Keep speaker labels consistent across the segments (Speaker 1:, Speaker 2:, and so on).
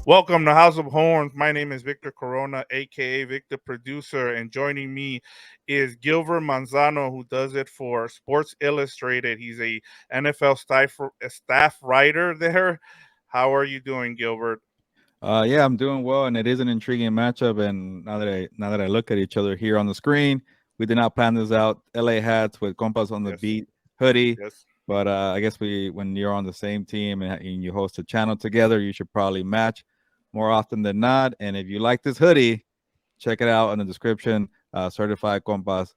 Speaker 1: Welcome to House of Horns. My name is Victor Corona, aka Victor Producer, and joining me is Gilbert Manzano, who does it for Sports Illustrated. He's a NFL staff writer there. How are you doing, Gilbert?
Speaker 2: Yeah, I'm doing well, and it is an intriguing matchup. And now that I look at each other here on the screen, we did not plan this out. LA hats with Compas on the
Speaker 1: Yes,
Speaker 2: beat hoodie,
Speaker 1: yes,
Speaker 2: but I guess when you're on the same team and you host a channel together, you should probably match more often than not. And if you like this hoodie, check it out in the description. Certified Compas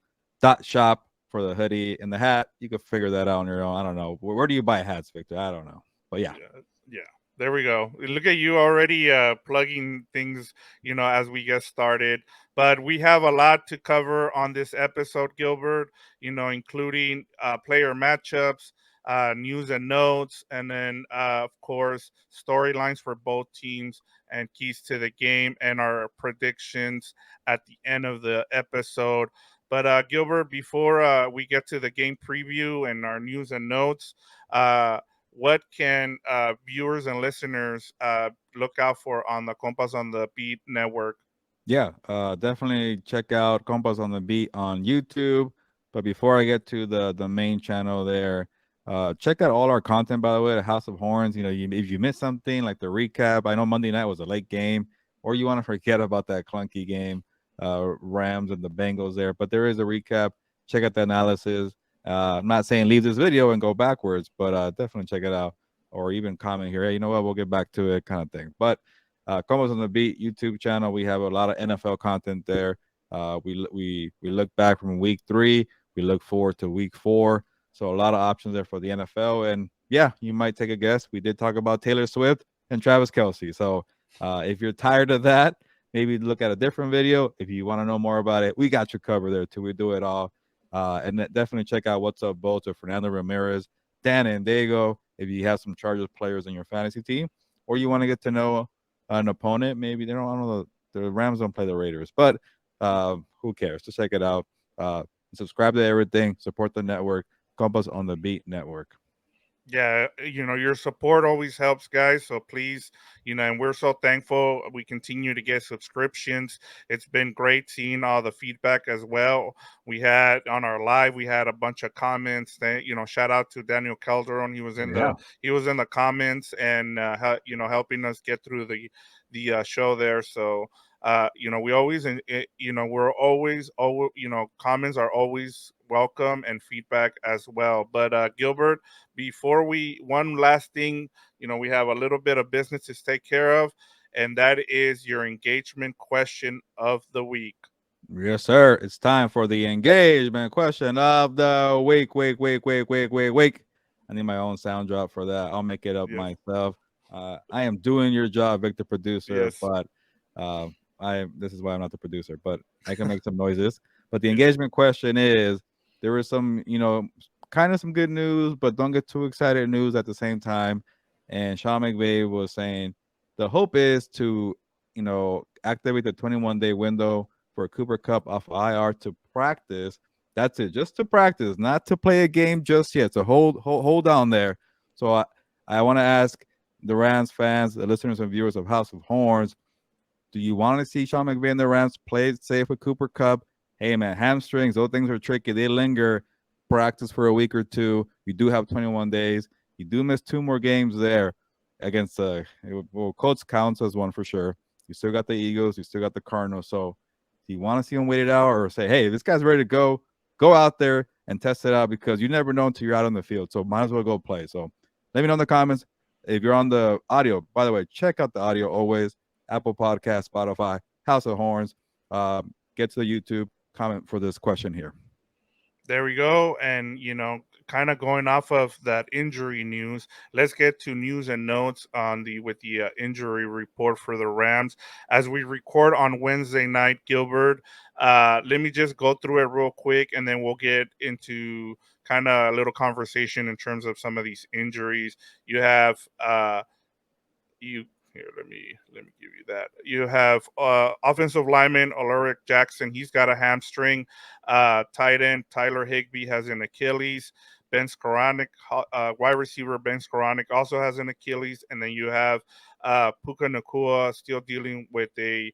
Speaker 2: shop for the hoodie and the hat. You can figure that out on your own. I don't know. Where do you buy hats, Victor? I don't know, but yeah.
Speaker 1: yeah, yeah. There we go. Look at you already plugging things, as we get started. But we have a lot to cover on this episode, Gilbert, including player matchups, news and notes, and then, of course, storylines for both teams and keys to the game and our predictions at the end of the episode. But, Gilbert, before we get to the game preview and our news and notes, what can viewers and listeners look out for on the Compas on the Beat network?
Speaker 2: Yeah, definitely check out Compas on the Beat on YouTube. But before I get to the main channel there, check out all our content, by the way, at House of Horns. If you missed something like the recap, I know Monday night was a late game, or you want to forget about that clunky game, Rams and the Bengals there. But there is a recap. Check out the analysis. I'm not saying leave this video and go backwards, but definitely check it out, or even comment here. Hey, you know what? We'll get back to it, kind of thing. But Combos on the Beat YouTube channel. We have a lot of NFL content there. We look back from week 3. We look forward to week 4. So a lot of options there for the NFL. And yeah, you might take a guess. We did talk about Taylor Swift and Travis Kelsey. So if you're tired of that, maybe look at a different video. If you want to know more about it, we got you covered there too. We do it all. And definitely check out What's Up Bolts with Fernando Ramirez, Dan and Diego. If you have some Chargers players in your fantasy team, or you want to get to know an opponent. Maybe they don't. I don't know. The Rams don't play the Raiders, but who cares? Just check it out. Subscribe to everything. Support the network. Compass on the Beat Network.
Speaker 1: Yeah, your support always helps, guys. So please, and we're so thankful. We continue to get subscriptions. It's been great seeing all the feedback as well. We had on our live, we had a bunch of comments. That, shout out to Daniel Calderon.
Speaker 2: Yeah.
Speaker 1: He was in the comments and helping us get through the show there. So we always, we're always, comments are always welcome and feedback as well. But Gilbert, before one last thing, we have a little bit of business to take care of, and that is your engagement question of the week.
Speaker 2: Yes, sir. It's time for the engagement question of the week. Week. I need my own sound drop for that. I'll make it up
Speaker 1: Yes,
Speaker 2: myself. I am doing your job, Victor Producer,
Speaker 1: yes,
Speaker 2: but uh, I this is why I'm not the producer, but I can make some noises. But the
Speaker 1: yeah,
Speaker 2: engagement question is there is some, kind of some good news, but don't get too excited news at the same time. And Sean McVay was saying the hope is to, activate the 21-day window for Cooper Cup off IR to practice. That's it, just to practice, not to play a game just yet. So hold on there. So I want to ask the Rams fans, the listeners and viewers of House of Horns, do you want to see Sean McVay and the Rams play it safe with Cooper Cup? Hey man, hamstrings, those things are tricky. They linger. Practice for a week or two. You do have 21 days. You do miss 2 more games there against Colts counts as one for sure. You still got the Eagles. You still got the Cardinals. So do you want to see him wait it out or say, hey, this guy's ready to go? Go out there and test it out because you never know until you're out on the field. So might as well go play. So let me know in the comments. If you're on the audio, by the way, check out the audio always. Apple Podcast, Spotify, House of Horns. Get to the YouTube, comment for this question here.
Speaker 1: there we go. And kind of going off of that injury news, let's get to news and notes on the with the injury report for the Rams as we record on Wednesday night. Gilbert, let me just go through it real quick, and then we'll get into kind of a little conversation in terms of some of these injuries. You have you here. Let me give you that. You have offensive lineman Alaric Jackson. He's got a hamstring. Tight end Tyler Higbee has an Achilles. Ben Skoranek, wide receiver Ben Skoranek also has an Achilles, and then you have Puka Nakua still dealing with a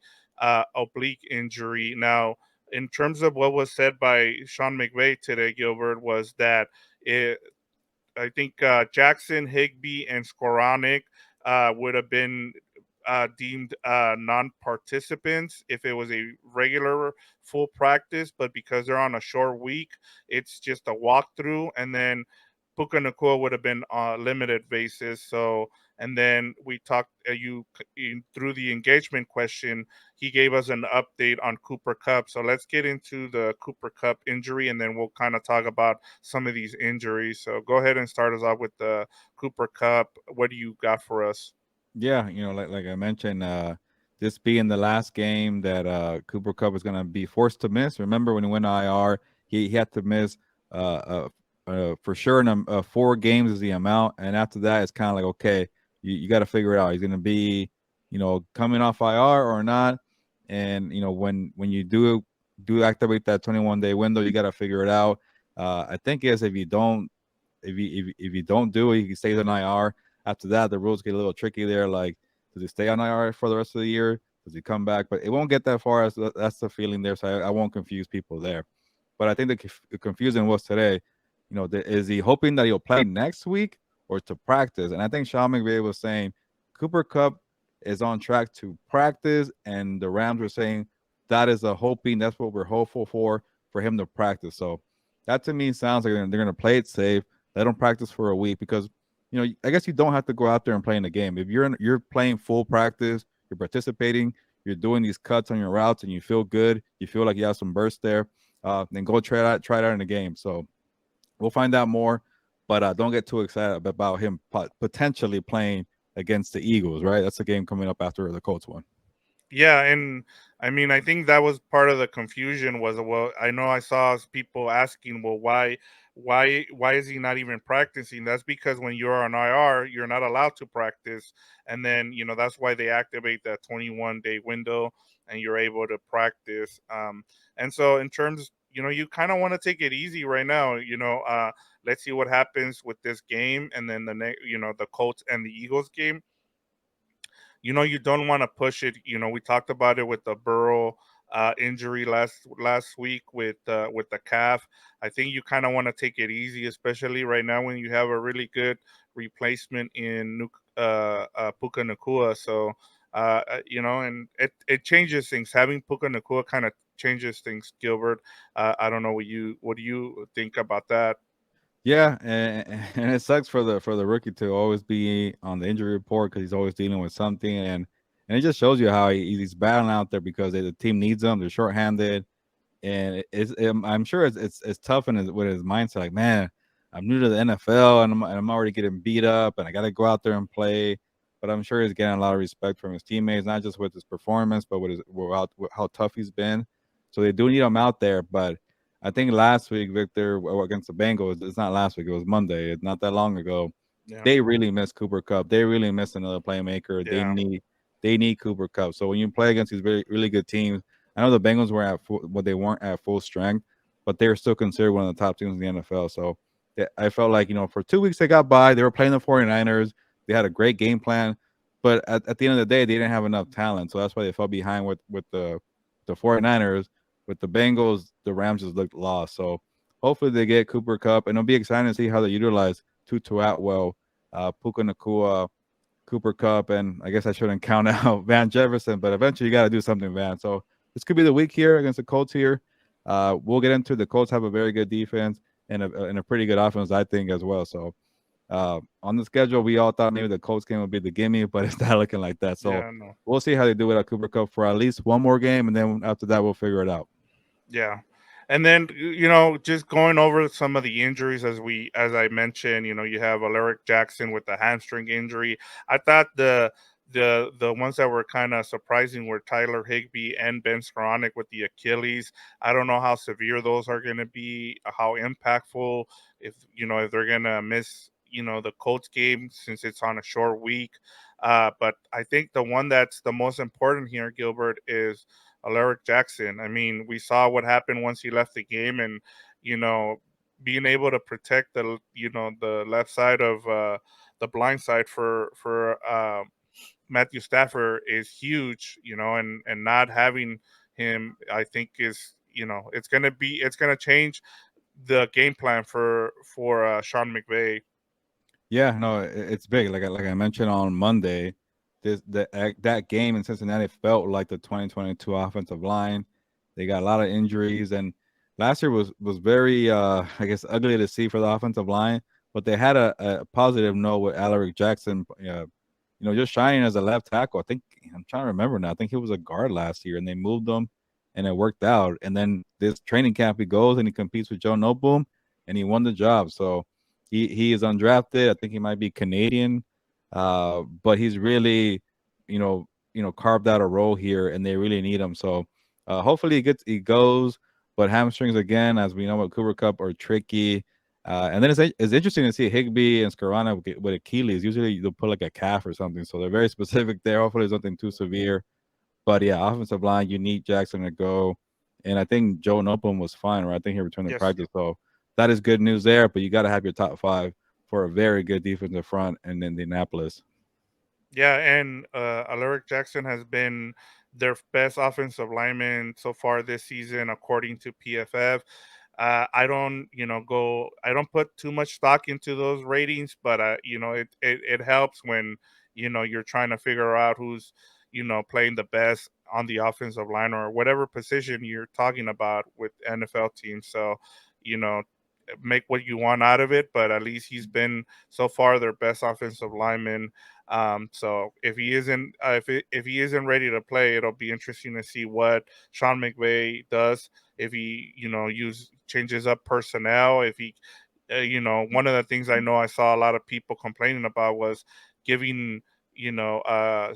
Speaker 1: oblique injury. Now, in terms of what was said by Sean McVay today, Gilbert, was that it, I think Jackson, Higby, and Skoranek would have been deemed non-participants if it was a regular full practice, but because they're on a short week, it's just a walkthrough, and then Puka Nakua would have been limited basis. So, and then we talked through the engagement question. He gave us an update on Cooper Cup. So let's get into the Cooper Cup injury, and then we'll kind of talk about some of these injuries. So go ahead and start us off with the Cooper Cup. What do you got for us?
Speaker 2: Yeah, like I mentioned, this being the last game that Cooper Cup is going to be forced to miss. Remember when he went to IR, he had to miss for sure 4 games is the amount, and after that, it's kind of like okay, you got to figure it out. He's going to be, coming off IR or not, and when you do activate that 21-day window, you got to figure it out. I think is if you don't do it, he stays on IR. After that, the rules get a little tricky there. Like, does he stay on IR for the rest of the year? Does he come back? But it won't get that far. That's the feeling there. So I won't confuse people there. But I think the confusion was today. Is he hoping that he'll play next week or to practice? And I think Sean McVay was saying Cooper Cup is on track to practice, and the Rams were saying that is a hoping. That's what we're hopeful for him to practice. So that to me sounds like they're going to play it safe. Let him practice for a week because I guess you don't have to go out there and play in the game. If you're playing full practice, you're participating, you're doing these cuts on your routes, and you feel good, you feel like you have some burst there, then go try it out in the game. So we'll find out more, but don't get too excited about him potentially playing against the Eagles. Right, that's the game coming up after the Colts one.
Speaker 1: Yeah, and I mean, I think that was part of the confusion. Was well, I know I saw people asking, well, why is he not even practicing? That's because when you're on IR, you're not allowed to practice, and then that's why they activate that 21-day window, and you're able to practice. And so in terms, you kind of want to take it easy right now. Let's see what happens with this game, and then the next, the Colts and the Eagles game. You don't want to push it. We talked about it with the Burrow injury last week with the calf. I think you kind of want to take it easy, especially right now when you have a really good replacement in Puka Nakua. So and it changes things. Having Puka Nakua kind of changes things. Gilbert, I don't know what do you think about that?
Speaker 2: Yeah, and it sucks for the rookie to always be on the injury report because he's always dealing with something, and it just shows you how he's battling out there because the team needs him. They're shorthanded, and I'm sure it's tough with his mindset. Like, man, I'm new to the NFL and I'm already getting beat up, and I got to go out there and play. But I'm sure he's getting a lot of respect from his teammates, not just with his performance, but with how tough he's been. So they do need him out there. But I think last week, Victor, against the Bengals, it's not last week, it was Monday. It's not that long ago.
Speaker 1: Yeah,
Speaker 2: They really miss Cooper Cup. They really miss another playmaker. They
Speaker 1: yeah,
Speaker 2: need Cooper Cup. So when you play against these really really good teams, I know the Bengals were but they weren't at full strength, but they were still considered one of the top teams in the NFL. So yeah, I felt like, for 2 weeks they got by. They were playing the 49ers. They had a great game plan, but at the end of the day, they didn't have enough talent. So that's why they fell behind with the 49ers. With the Bengals, the Rams just looked lost. So hopefully they get Cooper Cup, and it'll be exciting to see how they utilize Tutu Atwell, Puka Nakua, Cooper Cup, and I guess I shouldn't count out Van Jefferson, but eventually you got to do something, Van. So this could be the week here against the Colts here. We'll get into the Colts have a very good defense and a pretty good offense, I think, as well. So on the schedule, we all thought maybe the Colts game would be the gimme, but it's not looking like that. So
Speaker 1: yeah. No.
Speaker 2: we'll see how they do it at Cooper Cup for at least one more game, and then after that, we'll figure it out.
Speaker 1: Yeah. And then just going over some of the injuries as I mentioned, you have Alaric Jackson with the hamstring injury. I thought the ones that were kind of surprising were Tyler Higbee and Ben Skoranek with the Achilles. I don't know how severe those are going to be, how impactful, if they're going to miss the Colts game since it's on a short week. But I think the one that's the most important here, Gilbert, is Alaric Jackson. I mean, we saw what happened once he left the game, and you know, being able to protect the left side of the blind side for Matthew Stafford is huge, and not having him, I think is it's gonna change the game plan for Sean McVay.
Speaker 2: Yeah, no, it's big. Like I mentioned on Monday, that game in Cincinnati felt like the 2022 offensive line. They got a lot of injuries, and last year was very I guess ugly to see for the offensive line. But they had a positive note with Alaric Jackson, just shining as a left tackle. I think I'm trying to remember now. I think he was a guard last year, and they moved him, and it worked out. And then this training camp, he goes and he competes with Joe Noteboom, and he won the job. So he is undrafted. I think he might be Canadian, but he's really, carved out a role here, and they really need him. So hopefully he goes. But hamstrings again, as we know, with Cooper Cup are tricky. And then it's interesting to see Higby and Scarana with Achilles. Usually they'll put like a calf or something, so they're very specific there. Hopefully, there's nothing too severe. But yeah, offensive line, you need Jackson to go, and I think Joe Nopum was fine, right? I think he returned to
Speaker 1: Yes.
Speaker 2: practice, so that is good news there. But you got to have your top five for a very good defensive front in Indianapolis.
Speaker 1: Yeah, and Alaric Jackson has been their best offensive lineman so far this season, according to PFF. I don't, I don't put too much stock into those ratings, but it helps when you're trying to figure out who's playing the best on the offensive line or whatever position you're talking about with NFL teams. So, you know, make what you want out of it, but at least he's been so far their best offensive lineman. So if he isn't if he isn't ready to play, it'll be interesting to see what Sean McVay does. If he use changes up personnel, if he one of the things I know I saw a lot of people complaining about was giving you know uh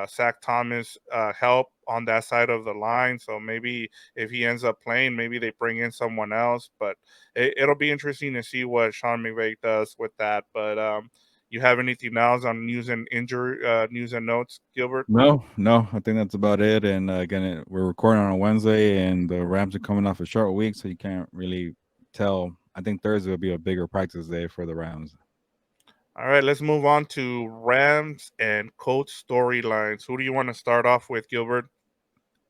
Speaker 1: Zach Thomas help on that side of the line. So maybe if he ends up playing, maybe they bring in someone else. But it'll be interesting to see what Sean McVay does with that. But you have anything else on news and injury news and notes, Gilbert?
Speaker 2: No, no, I think that's about it. And again, we're recording on a Wednesday, and the Rams are coming off a short week, so you can't really tell. I think Thursday will be a bigger practice day for the Rams.
Speaker 1: All right, let's move on to Rams and Colts storylines. Who do you want to start off with, Gilbert?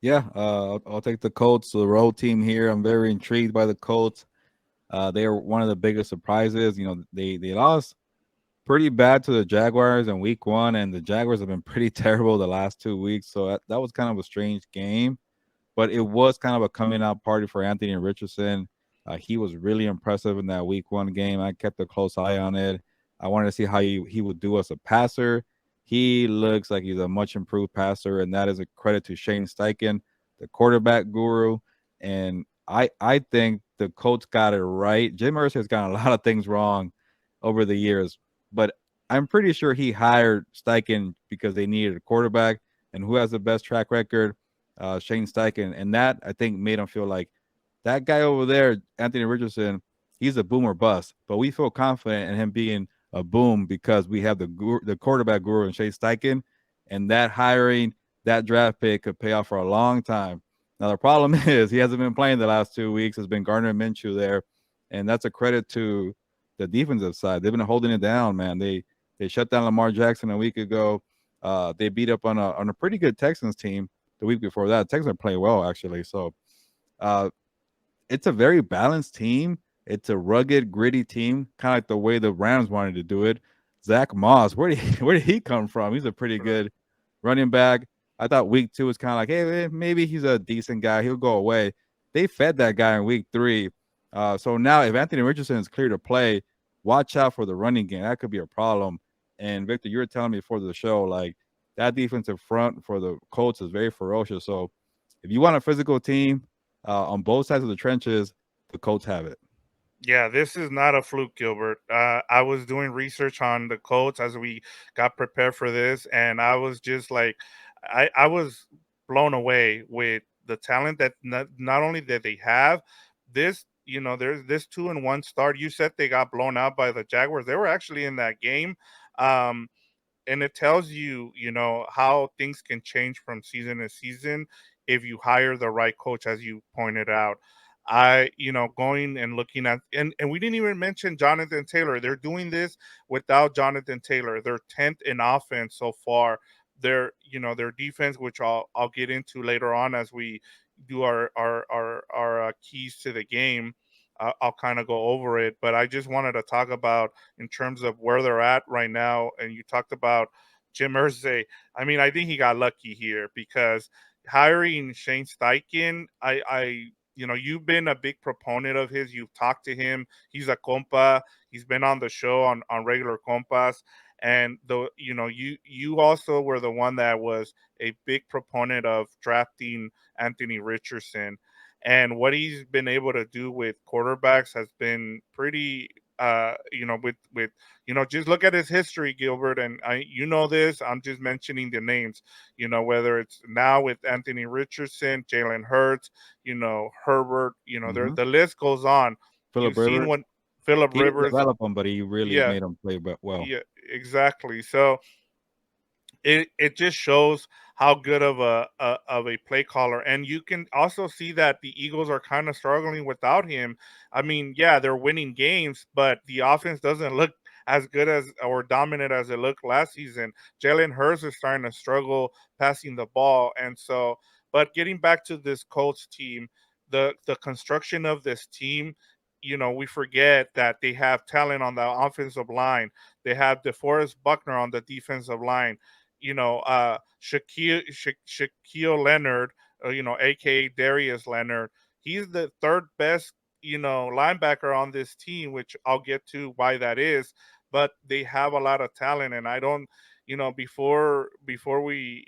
Speaker 2: Yeah, I'll take the Colts, the road team here. I'm very intrigued by the Colts. They are one of the biggest surprises. They lost pretty bad to the Jaguars in week one, and the Jaguars have been pretty terrible the last 2 weeks. So that was kind of a strange game, but it was kind of a coming out party for Anthony Richardson. He was really impressive in that week one game. I kept a close eye on it. I wanted to see how he would do as a passer. He looks like he's a much improved passer, and that is a credit to Shane Steichen, the quarterback guru. And I think the Colts got it right. Jim Mercer has gotten a lot of things wrong over the years, but I'm pretty sure he hired Steichen because they needed a quarterback. And who has the best track record? Shane Steichen, and that I think made him feel like that guy over there, Anthony Richardson, he's a boom or bust. But we feel confident in him being a boom because we have the quarterback guru in Shane Steichen, and that hiring that draft pick could pay off for a long time. Now the problem is he hasn't been playing the last 2 weeks. Has been Gardner Minshew there, and that's a credit to the defensive side. They've been holding it down, man. They shut down Lamar Jackson a week ago. They beat up on a pretty good Texans team the week before that. Texans are playing well actually. So uh, it's a very balanced team. It's a rugged, gritty team, kind of like the way the Rams wanted to do it. Zack Moss, where did he come from? He's a pretty
Speaker 1: Right.
Speaker 2: good running back. I thought week two was kind of like, hey, maybe he's a decent guy. He'll go away. They fed that guy in week three. So now, if Anthony Richardson is clear to play, watch out for the running game. That could be a problem. And Victor, you were telling me before the show, like that defensive front for the Colts is very ferocious. So if you want a physical team, on both sides of the trenches, the Colts have it.
Speaker 1: Yeah, this is not a fluke, Gilbert. I was doing research on the Colts as we got prepared for this, and I was just like, I was blown away with the talent that not only that they have this. There's this 2-1 start. You said they got blown out by the Jaguars. They were actually in that game. Um, and it tells you, how things can change from season to season if you hire the right coach, as you pointed out. going and looking at, and we didn't even mention Jonathan Taylor. They're doing this without Jonathan Taylor. They're 10th in offense so far. Their defense, which I'll get into later on as we do our keys to the game. I'll kind of go over it, but I just wanted to talk about in terms of where they're at right now. And you talked about Jim Irsay. I mean, I think he got lucky here because hiring Shane Steichen, you've been a big proponent of his. You've talked to him. He's a compa. He's been on the show on regular compas. And you also were the one that was a big proponent of drafting Anthony Richardson, and what he's been able to do with quarterbacks has been pretty. Just look at his history, Gilbert, and this. I'm just mentioning the names. Whether it's now with Anthony Richardson, Jalen Hurts, Herbert.
Speaker 2: Hmm.
Speaker 1: The list goes on.
Speaker 2: Philip
Speaker 1: You've seen
Speaker 2: Rivers,
Speaker 1: what Philip
Speaker 2: he didn't
Speaker 1: Rivers.
Speaker 2: develop him, but he really
Speaker 1: Yeah,
Speaker 2: made him play well.
Speaker 1: yeah, exactly. So it just shows how good of a play caller, and you can also see that the Eagles are kind of struggling without him. I mean, yeah, they're winning games, but the offense doesn't look as good as or dominant as it looked last season. Jalen Hurts is starting to struggle passing the ball, and so. But getting back to this Colts team, the construction of this team, we forget that they have talent on the offensive line. They have DeForest Buckner on the defensive line, Shaquille Leonard, aka Darius Leonard. He's the third best, linebacker on this team, which I'll get to why that is. But they have a lot of talent, and I don't, before we,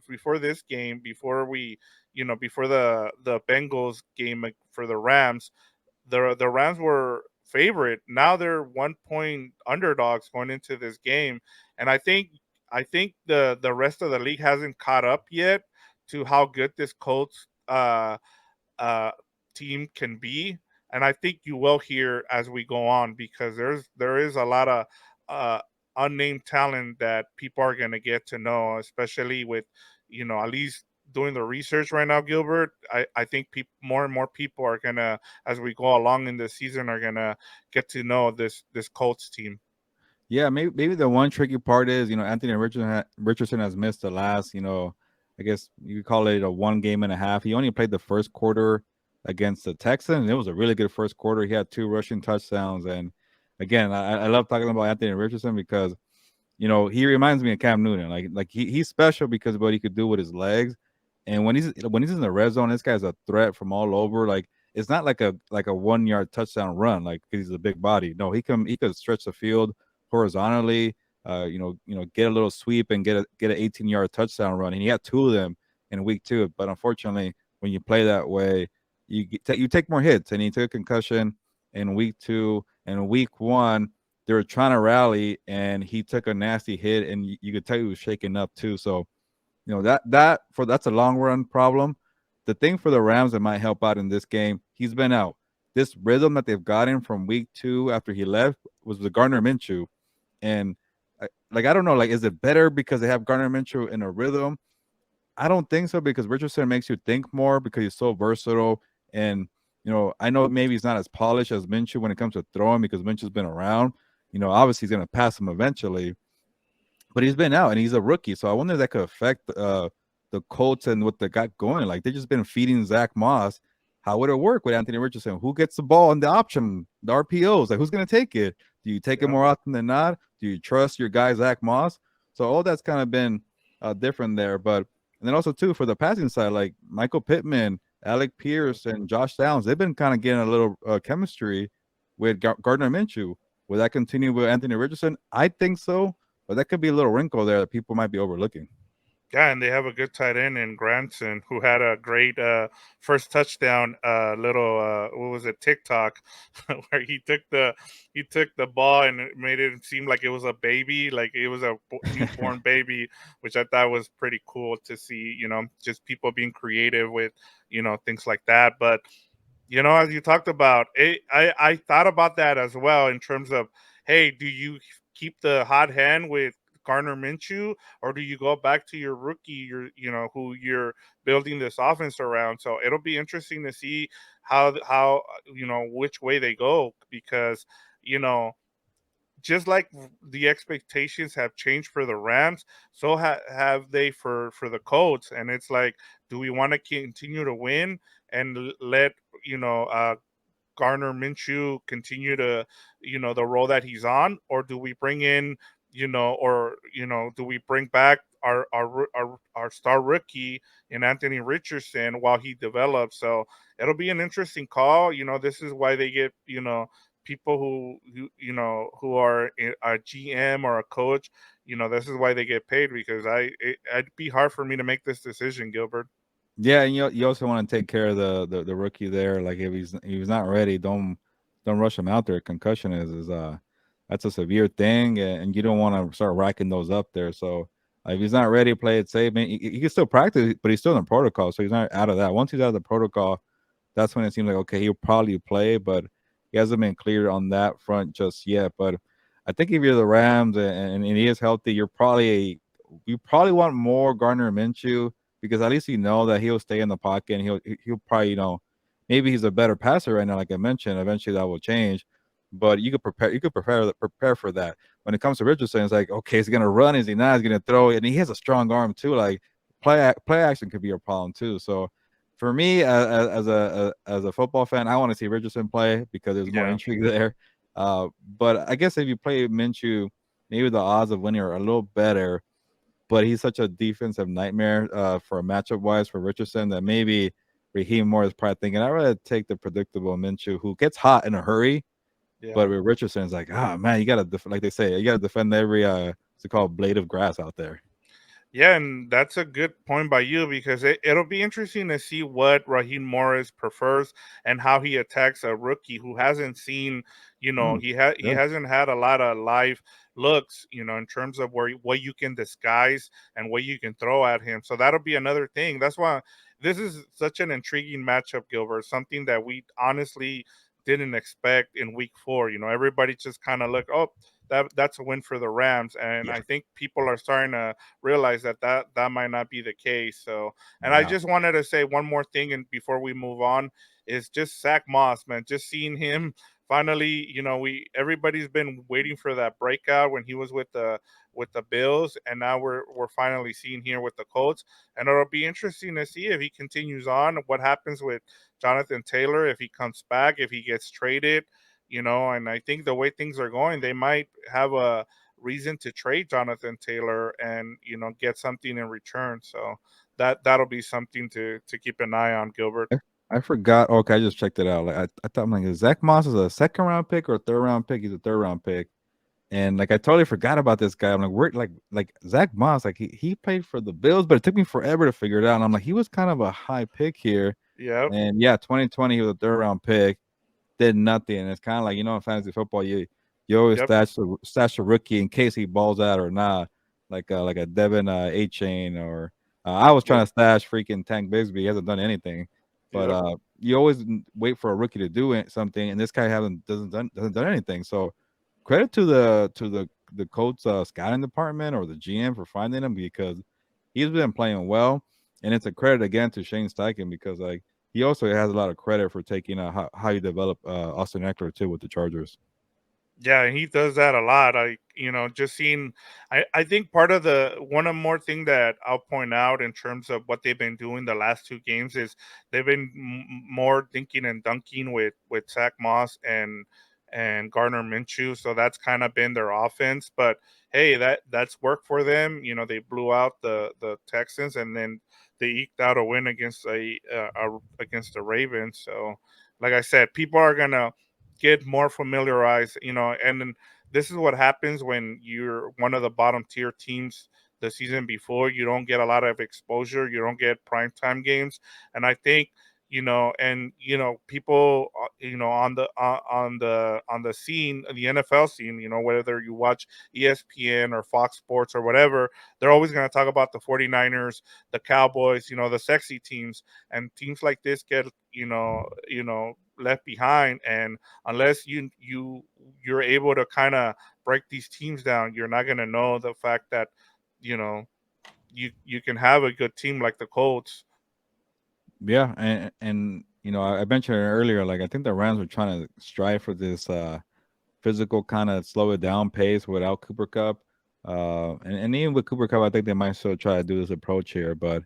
Speaker 1: before this game, before the Bengals game for the Rams, the Rams were favorite. Now they're 1 point underdogs going into this game, and I think the rest of the league hasn't caught up yet to how good this Colts uh, team can be, and I think you will hear as we go on because there is a lot of uh, unnamed talent that people are gonna get to know, especially with at least doing the research right now, Gilbert. I think more and more people are gonna, as we go along in the season, are gonna get to know this Colts team.
Speaker 2: Yeah, maybe the one tricky part is, Anthony Richardson has missed the last, I guess you could call it a 1 game and a half. He only played the first quarter against the Texans. It was a really good first quarter. He had 2 rushing touchdowns, and again, I love talking about Anthony Richardson because he reminds me of Cam Newton. Like he's special because of what he could do with his legs. And when he's in the red zone, this guy's a threat from all over. Like it's not like a 1 yard touchdown run, like because he's a big body. No, he could stretch the field horizontally. Get a little sweep and get an 18-yard touchdown run. And he had 2 of them in week 2. But unfortunately, when you play that way, you take more hits. And he took a concussion in week 2 and week 1 they were trying to rally and he took a nasty hit and you could tell he was shaking up too. So, that's a long run problem. The thing for the Rams that might help out in this game, he's been out. This rhythm that they've gotten from week 2 after he left was the Gardner Minshew. And I don't know, like, is it better because they have Gardner Minshew in a rhythm? I don't think so because Richardson makes you think more because he's so versatile. And, I know maybe he's not as polished as Minshew when it comes to throwing because Minshew's been around. Obviously he's going to pass him eventually, but he's been out and he's a rookie. So I wonder if that could affect the Colts and what they got going. Like they've just been feeding Zack Moss. How would it work with Anthony Richardson? Who gets the ball in the option, the RPOs? Like who's going to take it? Do you take it
Speaker 1: Yeah.
Speaker 2: more often than not? Do you trust your guy Zack Moss? So all that's kind of been different there. But and then also too for the passing side, like Michael Pittman, Alec Pierce, and Josh Downs, they've been kind of getting a little chemistry with Gardner Minshew. Will that continue with Anthony Richardson? I think so, but that could be a little wrinkle there that people might be overlooking.
Speaker 1: Yeah, and they have a good tight end in Granson who had a great first touchdown. Little what was it, TikTok, where he took the ball and it made it seem like it was a baby, like it was a newborn baby, which I thought was pretty cool to see. Just people being creative with things like that. But as you talked about, I thought about that as well in terms of, hey, do you keep the hot hand with Garner Minshew, or do you go back to your rookie, who you're building this offense around? So it'll be interesting to see how which way they go, because you know just like the expectations have changed for the Rams, so have they for the Colts. And it's like, do we want to continue to win and let you know Garner Minshew continue to, the role that he's on, or do we bring in, do we bring back our star rookie in Anthony Richardson while he develops? So it'll be an interesting call. This is why they get, people who are a GM or a coach. This is why they get paid, because it'd be hard for me to make this decision, Gilbert.
Speaker 2: Yeah, and you also want to take care of the rookie there. Like if he's not ready, don't rush him out there. Concussion is that's a severe thing, and you don't want to start racking those up there. So if he's not ready, play it safe. Man, he can still practice, but he's still in the protocol, so he's not out of that. Once he's out of the protocol, that's when it seems like okay, he'll probably play, but he hasn't been cleared on that front just yet. But I think if you're the Rams and he is healthy, you probably want more Gardner Minshew, because at least you know that he'll stay in the pocket and he'll probably maybe he's a better passer right now, like I mentioned. Eventually that will change, but you could prepare for that. When it comes to Richardson, it's like okay, is he gonna run? Is he not? Is he gonna throw? And he has a strong arm too. Like play action could be a problem too. So for me, as a football fan, I want to see Richardson play because there's more
Speaker 1: Yeah.
Speaker 2: intrigue there. But I guess if you play Minshew, maybe the odds of winning are a little better. But he's such a defensive nightmare for a matchup wise for Richardson that maybe Raheem Moore is probably thinking I'd rather take the predictable Minshew who gets hot in a hurry.
Speaker 1: Yeah.
Speaker 2: But with Richardson, it's like, ah man, you gotta like they say, you gotta defend every what's it called, blade of grass out there.
Speaker 1: Yeah, and that's a good point by you, because it'll be interesting to see what Raheem Morris prefers and how he attacks a rookie who hasn't seen,
Speaker 2: Mm,
Speaker 1: he
Speaker 2: yeah.
Speaker 1: hasn't had a lot of live looks, in terms of what you can disguise and what you can throw at him. So that'll be another thing. That's why this is such an intriguing matchup, Gilbert. Something that we honestly didn't expect in week 4. Everybody just kind of look, oh, that's a win for the Rams, and
Speaker 2: Yeah.
Speaker 1: I think people are starting to realize that might not be the case. So, and I
Speaker 2: Yeah.
Speaker 1: just wanted to say one more thing, and before we move on, is just Zach Moss, man. Just seeing him finally, we everybody's been waiting for that breakout when he was with the Bills, and now we're finally seeing here with the Colts, and it'll be interesting to see if he continues on. What happens with Jonathan Taylor, if he comes back, if he gets traded. And I think the way things are going, they might have a reason to trade Jonathan Taylor and get something in return. So that'll be something to keep an eye on, Gilbert.
Speaker 2: I, I forgot. Okay, I just checked it out. Like I thought, I'm like, is Zach Moss is a second round pick or a third round pick? He's a third round pick. And like I totally forgot about this guy. I'm like, where like Zach Moss, like he played for the Bills, but it took me forever to figure it out. And I'm like, he was kind of a high pick here.
Speaker 1: Yep,
Speaker 2: And yeah, 2020, he was a third round pick, did nothing. And it's kind of like, in fantasy football, you always
Speaker 1: yep,
Speaker 2: stash a rookie in case he balls out or not, like a Devin A Chain or I was trying
Speaker 1: yep,
Speaker 2: to stash freaking Tank Bigsby. He hasn't done anything, but
Speaker 1: yep.
Speaker 2: you always wait for a rookie to do something, and this guy hasn't doesn't done anything. So credit to the Colts scouting department or the GM for finding him, because he's been playing well, and it's a credit again to Shane Steichen, because like he also has a lot of credit for taking how you develop Austin Eckler too with the Chargers.
Speaker 1: Yeah, and he does that a lot. Just seeing, I think part of the one of more thing that I'll point out in terms of what they've been doing the last 2 games is they've been more dinking and dunking with Zach Moss and Gardner Minshew. So that's kind of been their offense. But hey, that's worked for them. They blew out the Texans, and then they eked out a win against against the Ravens. So, like I said, people are gonna get more familiarized, and then this is what happens when you're one of the bottom tier teams the season before. You don't get a lot of exposure, you don't get primetime games, and I think and people on the scene, the NFL scene, whether you watch ESPN or Fox Sports or whatever, they're always going to talk about the 49ers, the Cowboys, the sexy teams, and teams like this get left behind. And unless you're able to kind of break these teams down, you're not going to know the fact that you know you can have a good team like the Colts.
Speaker 2: Yeah, and I mentioned it earlier. Like I think the Rams were trying to strive for this physical kind of slow it down pace without Cooper Cup. And even with Cooper Cup, I think they might still try to do this approach here. But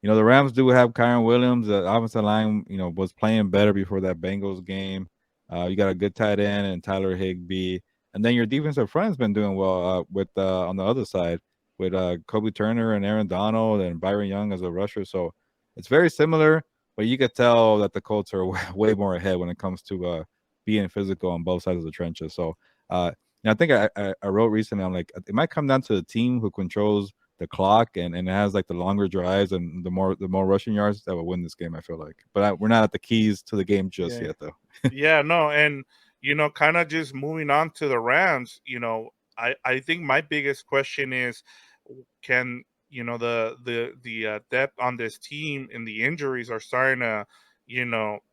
Speaker 2: the Rams do have Kyron Williams. The offensive line, was playing better before that Bengals game. You got a good tight end and Tyler Higbee, and then your defensive front has been doing well with on the other side with Kobe Turner and Aaron Donald and Byron Young as a rusher. So it's very similar, but you could tell that the Colts are way more ahead when it comes to being physical on both sides of the trenches. So I think I wrote recently, I'm like, it might come down to the team who controls the clock and it has like the longer drives and the more rushing yards that will win this game. I feel like, but we're not at the keys to the game just
Speaker 1: Yeah.
Speaker 2: yet, though.
Speaker 1: Yeah, no, and kind of just moving on to the Rams, I think my biggest question is, can the depth on this team and the injuries are starting to,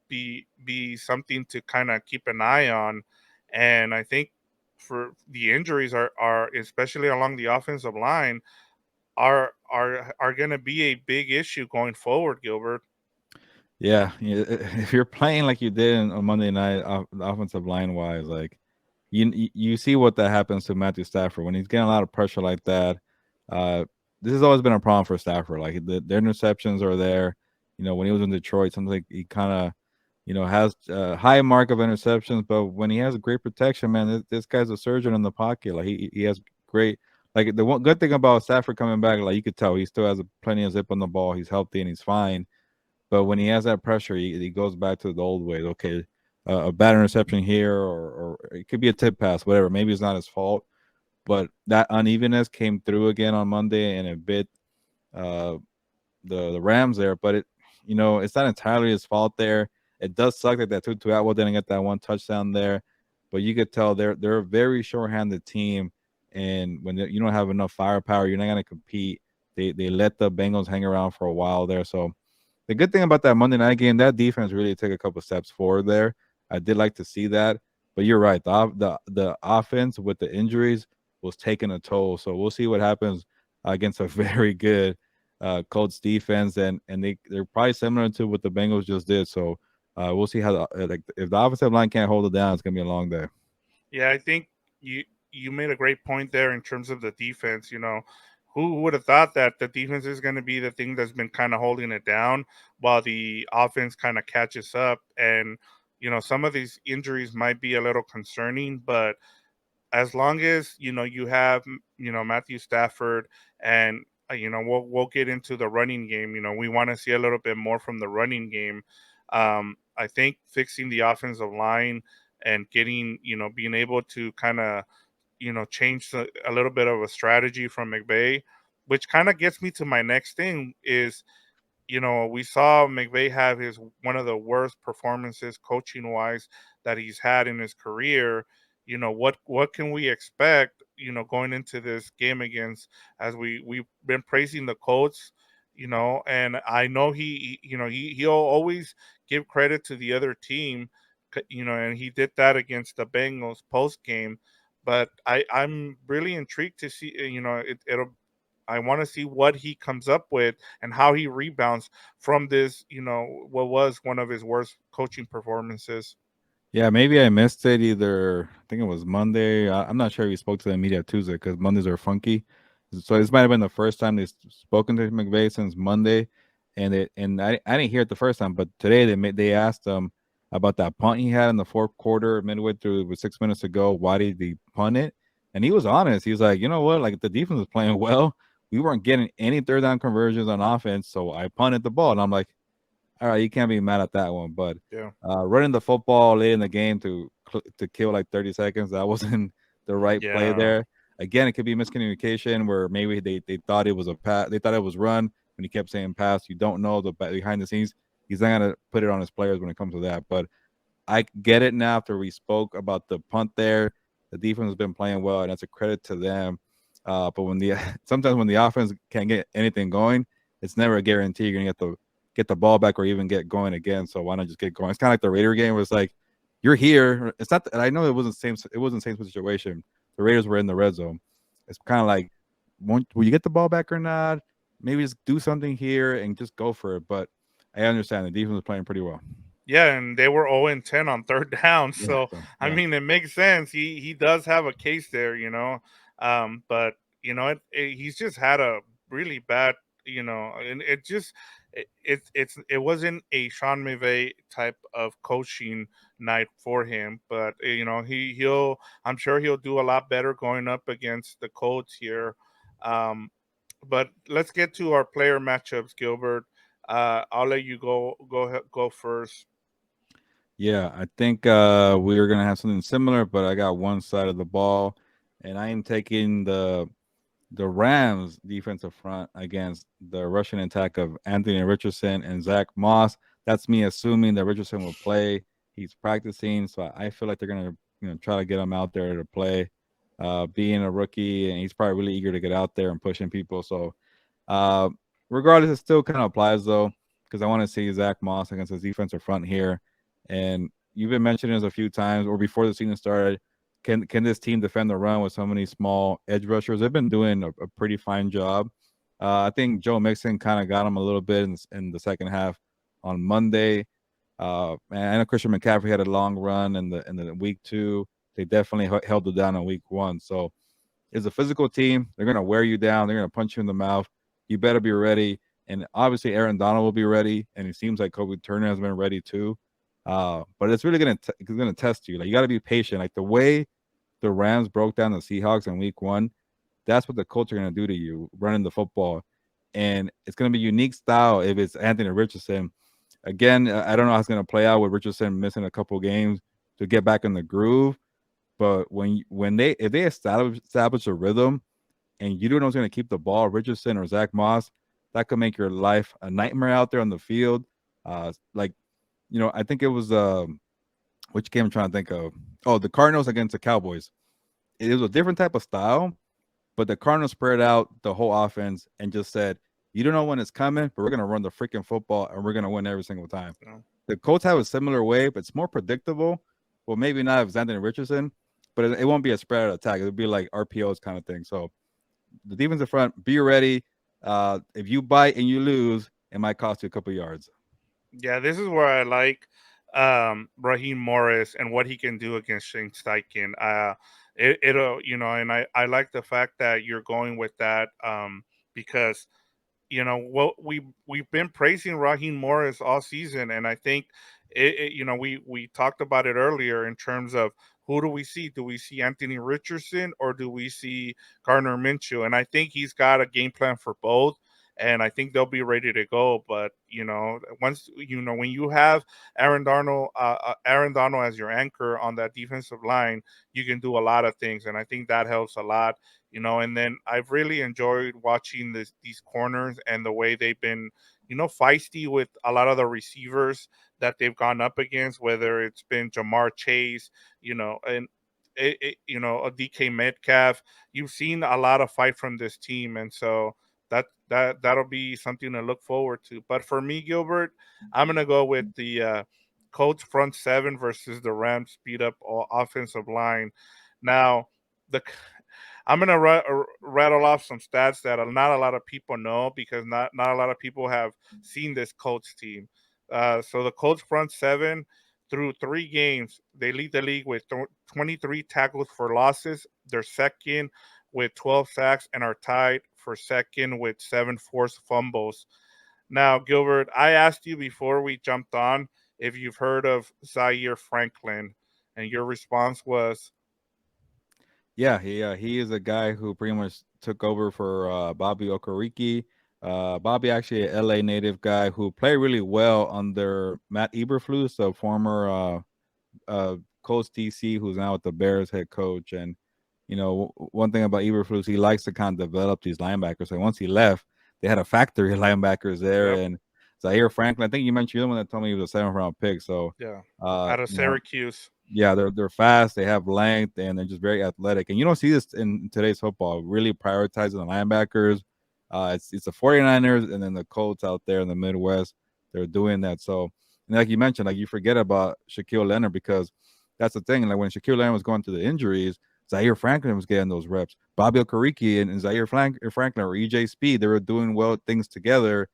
Speaker 1: be something to kind of keep an eye on, and I think for the injuries are especially along the offensive line are going to be a big issue going forward, Gilbert.
Speaker 2: Yeah, if you're playing like you did on Monday night, offensive line wise, like you see what that happens to Matthew Stafford when he's getting a lot of pressure like that. Uh, this has always been a problem for Stafford. Like their interceptions are there. When he was in Detroit, something like he kind of, has a high mark of interceptions, but when he has great protection, man, this guy's a surgeon in the pocket. Like he has great. Like the one good thing about Stafford coming back, like you could tell, he still has plenty of zip on the ball. He's healthy and he's fine, but when he has that pressure, he goes back to the old ways. Okay, a bad interception here, or it could be a tip pass, whatever. Maybe it's not his fault, but that unevenness came through again on Monday, and it bit uh, the Rams there. But it's not entirely his fault there. It does suck that Tutu Atwell didn't get that one touchdown there, but you could tell they're a very short-handed team, and when you don't have enough firepower, you're not going to compete. They let the Bengals hang around for a while there, so the good thing about that Monday night game, that defense really took a couple steps forward there. I did like to see that, but you're right. The offense with the injuries was taking a toll. So we'll see what happens against a very good Colts defense, and they're probably similar to what the Bengals just did. So we'll see how like if the offensive line can't hold it down, it's gonna be a long day.
Speaker 1: Yeah, I think you made a great point there in terms of the defense. Who would have thought that the defense is going to be the thing that's been kind of holding it down while the offense kind of catches up? And some of these injuries might be a little concerning, but as long as you have Matthew Stafford and we'll get into the running game. We want to see a little bit more from the running game. I think fixing the offensive line and getting being able to kind of change a little bit of a strategy from McVay, which kind of gets me to my next thing is we saw McVay have his one of the worst performances coaching wise that he's had in his career. What can we expect? Going into this game against, as we've been praising the Colts. And I know he'll always give credit to the other team. And he did that against the Bengals post game. But I'm really intrigued to see. It'll I want to see what he comes up with and how he rebounds from this, what was one of his worst coaching performances.
Speaker 2: Yeah, maybe I missed it either. I think it was Monday. I'm not sure if he spoke to the media Tuesday because Mondays are funky. So this might have been the first time they've spoken to McVay since Monday, and I didn't hear it the first time, but today they asked him about that punt he had in the fourth quarter, midway through with 6 minutes to go. Why did he punt it? And he was honest. He was like, you know what? Like the defense was playing well. We weren't getting any third down conversions on offense, so I punted the ball. And I'm like, all right, you can't be mad at that one. But
Speaker 1: Yeah.
Speaker 2: running the football late in the game to kill like 30 seconds, that wasn't the right play
Speaker 1: Yeah.
Speaker 2: there. Again, it could be miscommunication where maybe they thought it was a pass, they thought it was run when he kept saying pass. You don't know the behind the scenes. He's not gonna put it on his players when it comes to that. But I get it now after we spoke about the punt there. The defense has been playing well, and that's a credit to them. But when the sometimes when the offense can't get anything going, it's never a guarantee you're gonna get get the ball back or even get going again. So why not just get going? It's kind of like the Raider game where it's like you're here. It's not. I know it wasn't the same. It wasn't the same situation. The Raiders were in the red zone. It's kind of like, will you get the ball back or not? Maybe just do something here and just go for it. But I understand the defense was playing pretty well.
Speaker 1: Yeah, and they were 0 and 10 on third down.
Speaker 2: Yeah.
Speaker 1: So
Speaker 2: So
Speaker 1: I
Speaker 2: yeah.
Speaker 1: mean, it makes sense. He does have a case there, but he's just had a really bad, and it just it wasn't a Sean McVay type of coaching night for him. But he'll I'm sure he'll do a lot better going up against the Colts here. Um, but let's get to our player matchups, Gilbert. I'll let you go first.
Speaker 2: Yeah, I think we are gonna have something similar, but I got one side of the ball, and I am taking the Rams defensive front against the rushing attack of Anthony Richardson and Zack Moss. That's me assuming that Richardson will play. He's practicing, so I feel like they're gonna try to get him out there to play. Being a rookie, and he's probably really eager to get out there and pushing people. So uh, regardless, it still kind of applies though, because I want to see Zack Moss against his defensive front here. And you've been mentioning this a few times, or before the season started. Can this team defend the run with so many small edge rushers? They've been doing a pretty fine job. I think Joe Mixon kind of got him a little bit in the second half on Monday. And I know Christian McCaffrey had a long run in the week 2. They definitely held it down in week 1. So is a physical team. They're going to wear you down. They're going to punch you in the mouth. You better be ready. And obviously, Aaron Donald will be ready. And it seems like Kobe Turner has been ready too. But it's really going to test you. Like you got to be patient. Like the way the Rams broke down the Seahawks in Week 1, that's what the Colts are going to do to you, running the football. And it's going to be unique style if it's Anthony Richardson. Again, I don't know how it's going to play out with Richardson missing a couple games to get back in the groove. But when they if they establish a rhythm and you don't know who's going to keep the ball, Richardson or Zack Moss, that could make your life a nightmare out there on the field. Like I think it was which game I'm trying to think of. Oh, the Cardinals against the Cowboys. It was a different type of style, but the Cardinals spread out the whole offense and just said, "You don't know when it's coming, but we're going to run the freaking football and we're going to win every single time."
Speaker 1: Yeah.
Speaker 2: The Colts have a similar way, but it's more predictable. Well, maybe not if it's Anthony Richardson, but it won't be a spread out attack. It'll be like RPOs kind of thing. So the defensive front, be ready. If you bite and you lose, it might cost you a couple yards.
Speaker 1: Yeah, this is where I like Raheem Morris and what he can do against Shane Steichen. It'll and I like the fact that you're going with that because what we've been praising Raheem Morris all season, and I think we talked about it earlier in terms of who do we see? Do we see Anthony Richardson or do we see Gardner Minshew? And I think he's got a game plan for both. And I think they'll be ready to go. But once when you have Aaron Donald as your anchor on that defensive line, you can do a lot of things, and I think that helps a lot. And then I've really enjoyed watching these corners and the way they've been, feisty with a lot of the receivers that they've gone up against, whether it's been Jamar Chase, and a DK Metcalf. You've seen a lot of fight from this team, and so that'll be something to look forward to. But for me, Gilbert, I'm gonna go with the Colts front seven versus the Rams beat up offensive line. Now, the I'm gonna rattle off some stats that not a lot of people know because not a lot of people have seen this Colts team. So the Colts front seven through 3 games, they lead the league with 23 tackles for losses. They're second with 12 sacks and are tied for second with 7 forced fumbles. Now, Gilbert, I asked you before we jumped on if you've heard of Zaire Franklin, and your response was,
Speaker 2: Yeah, he is a guy who pretty much took over for Bobby Okereke. Bobby actually a LA native guy who played really well under Matt Eberflus, a former Colts DC who's now with the Bears head coach. And one thing about Eberflus, he likes to kind of develop these linebackers. So once he left, they had a factory of linebackers there.
Speaker 1: "Yep,
Speaker 2: And Zaire Franklin, I think you mentioned the one that told me he was a 7th round pick. So
Speaker 1: yeah,
Speaker 2: uh,
Speaker 1: out of
Speaker 2: you know,
Speaker 1: Syracuse."
Speaker 2: yeah, they're fast, they have length, and they're just very athletic. And you don't see this in today's football, really prioritizing the linebackers. It's the 49ers and then the Colts out there in the Midwest. they're doing that. So, and like you mentioned, like you forget about Shaquille Leonard because that's the thing. Like when Shaquille Leonard was going through the injuries, Zaire Franklin was getting those reps. Bobby Okereke and Zaire Franklin or EJ Speed, they were doing well things together.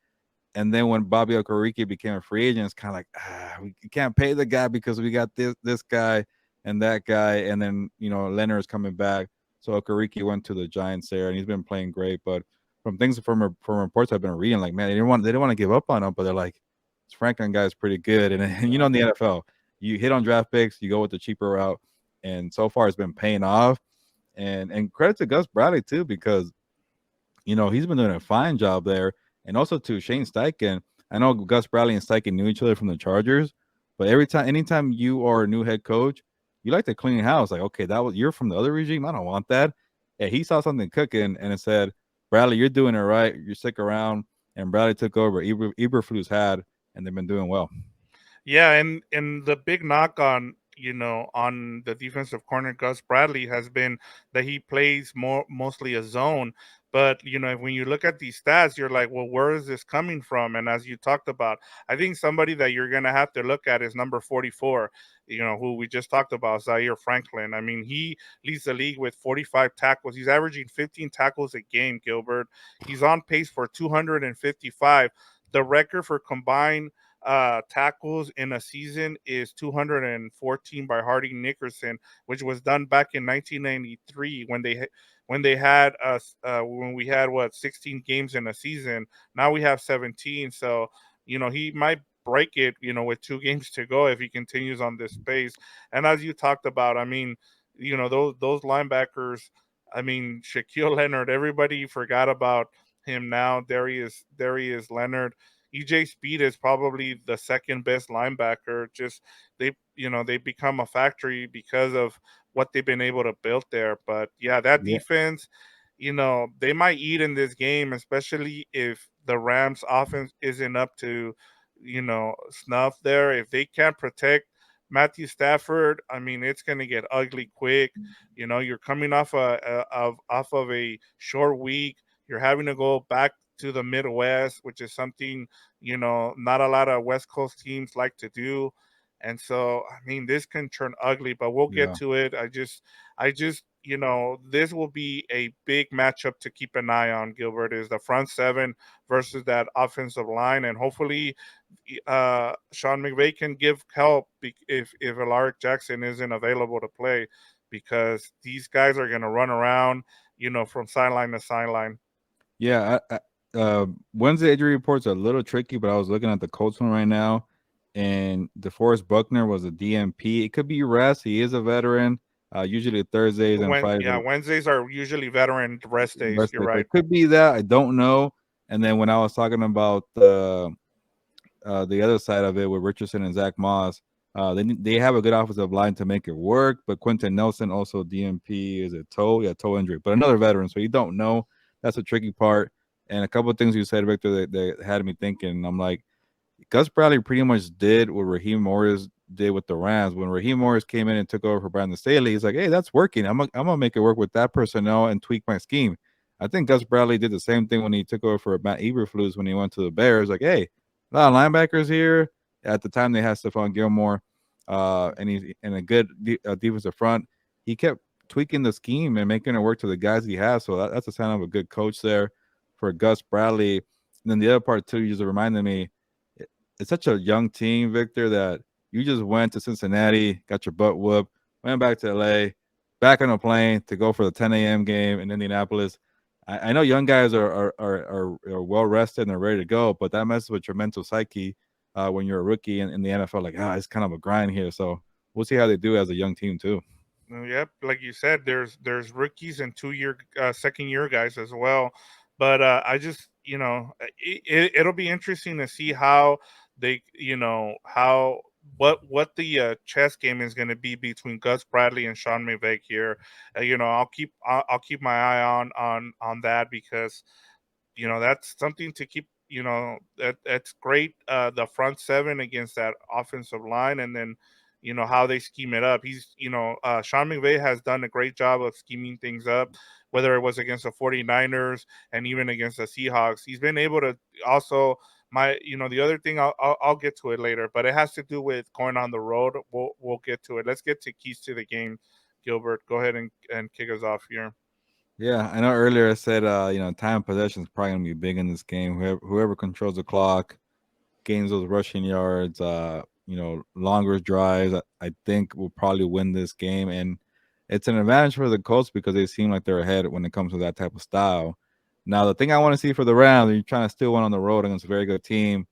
Speaker 2: And then when Bobby Okereke became a free agent, it's kind of like we can't pay the guy because we got this guy and that guy, and then Leonard's coming back. So Okereke went to the Giants there, and he's been playing great. But from reports I've been reading, like man, they didn't want to give up on him, but they're like, this Franklin guy is pretty good, and in the NFL, you hit on draft picks, you go with the cheaper route, and so far it's been paying off. And credit to Gus Bradley too because he's been doing a fine job there. And also to Shane Steichen. I know Gus Bradley and Steichen knew each other from the Chargers, but anytime you are a new head coach, you like to clean house. Like, okay, you're from the other regime. I don't want that. Yeah, he saw something cooking and it said, Bradley, you're doing it right. You stick around. And Bradley took over. Eberflus had, and they've been doing well.
Speaker 1: Yeah, and the big knock on on the defensive corner Gus Bradley has been that he plays mostly a zone. But when you look at these stats, you're like, well, where is this coming from? And as you talked about, I think somebody that you're gonna have to look at is number 44. Who we just talked about, Zaire Franklin. I mean, he leads the league with 45 tackles. He's averaging 15 tackles a game. Gilbert. He's on pace for 255. The record for combined tackles in a season is 214 by Harding Nickerson, which was done back in 1993 when they had us when we had 16 games in a season. Now we have 17, so he might break it with 2 games to go if he continues on this pace. And as you talked about, I mean, those linebackers. I mean, Shaquille Leonard. Everybody forgot about him now. Darius Leonard. EJ Speed is probably the second best linebacker. Just they become a factory because of what they've been able to build there. But yeah, that
Speaker 2: Yeah,
Speaker 1: defense, they might eat in this game, especially if the Rams offense isn't up to, snuff there. If they can't protect Matthew Stafford, I mean, it's gonna get ugly quick. You're coming off of a short week. You're having to go back to the Midwest, which is something not a lot of West Coast teams like to do. And so, I mean, this can turn ugly, but we'll get
Speaker 2: yeah.
Speaker 1: to it. I just, this will be a big matchup to keep an eye on. Gilbert is the front seven versus that offensive line, and hopefully, Sean McVay can give help if Alaric Jackson isn't available to play, because these guys are going to run around, from sideline to sideline.
Speaker 2: Yeah, Wednesday injury reports are a little tricky, but I was looking at the Colts one right now, and DeForest Buckner was a DMP. It could be rest. He is a veteran. Usually Thursdays and Fridays
Speaker 1: Yeah,
Speaker 2: are
Speaker 1: Wednesdays are usually veteran rest days.
Speaker 2: rest
Speaker 1: You're
Speaker 2: days. So
Speaker 1: right.
Speaker 2: it could be that. I don't know. And then when I was talking about the other side of it with Richardson and Zack Moss, they have a good offensive line to make it work. But Quentin Nelson also DMP is a toe, yeah, toe injury, but another veteran, so you don't know. That's a tricky part. And a couple of things you said, Victor, that had me thinking. I'm like, Gus Bradley pretty much did what Raheem Morris did with the Rams. When Raheem Morris came in and took over for Brandon Staley, he's like, hey, that's working. I'm gonna make it work with that personnel and tweak my scheme. I think Gus Bradley did the same thing when he took over for Matt Eberflus when he went to the Bears. Like, hey, a lot of linebackers here. At the time, they had Stephon Gilmore, and he's in a good defensive front. He kept tweaking the scheme and making it work to the guys he has. So that's a sign of a good coach there for Gus Bradley. And then the other part too, you just reminded me, it's such a young team, Victor, that you just went to Cincinnati, got your butt whooped, went back to LA, back on a plane to go for the 10 a.m. game in Indianapolis. I know young guys are well rested and are ready to go, but that messes with your mental psyche when you're a rookie in the NFL. Like, it's kind of a grind here. So we'll see how they do as a young team too.
Speaker 1: Yep, like you said, there's rookies and 2 year, second year guys as well. But I just, it'll be interesting to see how they, how what the chess game is going to be between Gus Bradley and Sean McVay here. I'll keep my eye on that, because that's something to keep. That's great. The front seven against that offensive line, and then how they scheme it up. Sean McVay has done a great job of scheming things up, whether it was against the 49ers and even against the Seahawks. He's been able to also my the other thing I'll get to it later, but it has to do with going on the road. We'll get to it. Let's get to keys to the game. Gilbert, go ahead and kick us off here.
Speaker 2: Yeah, I know earlier I said time of possession is probably gonna be big in this game. Whoever controls the clock, gains those rushing yards, longer drives, I think will probably win this game. And it's an advantage for the Colts because they seem like they're ahead when it comes to that type of style. Now, the thing I want to see for the Rams, you're trying to steal one on the road against a very good team,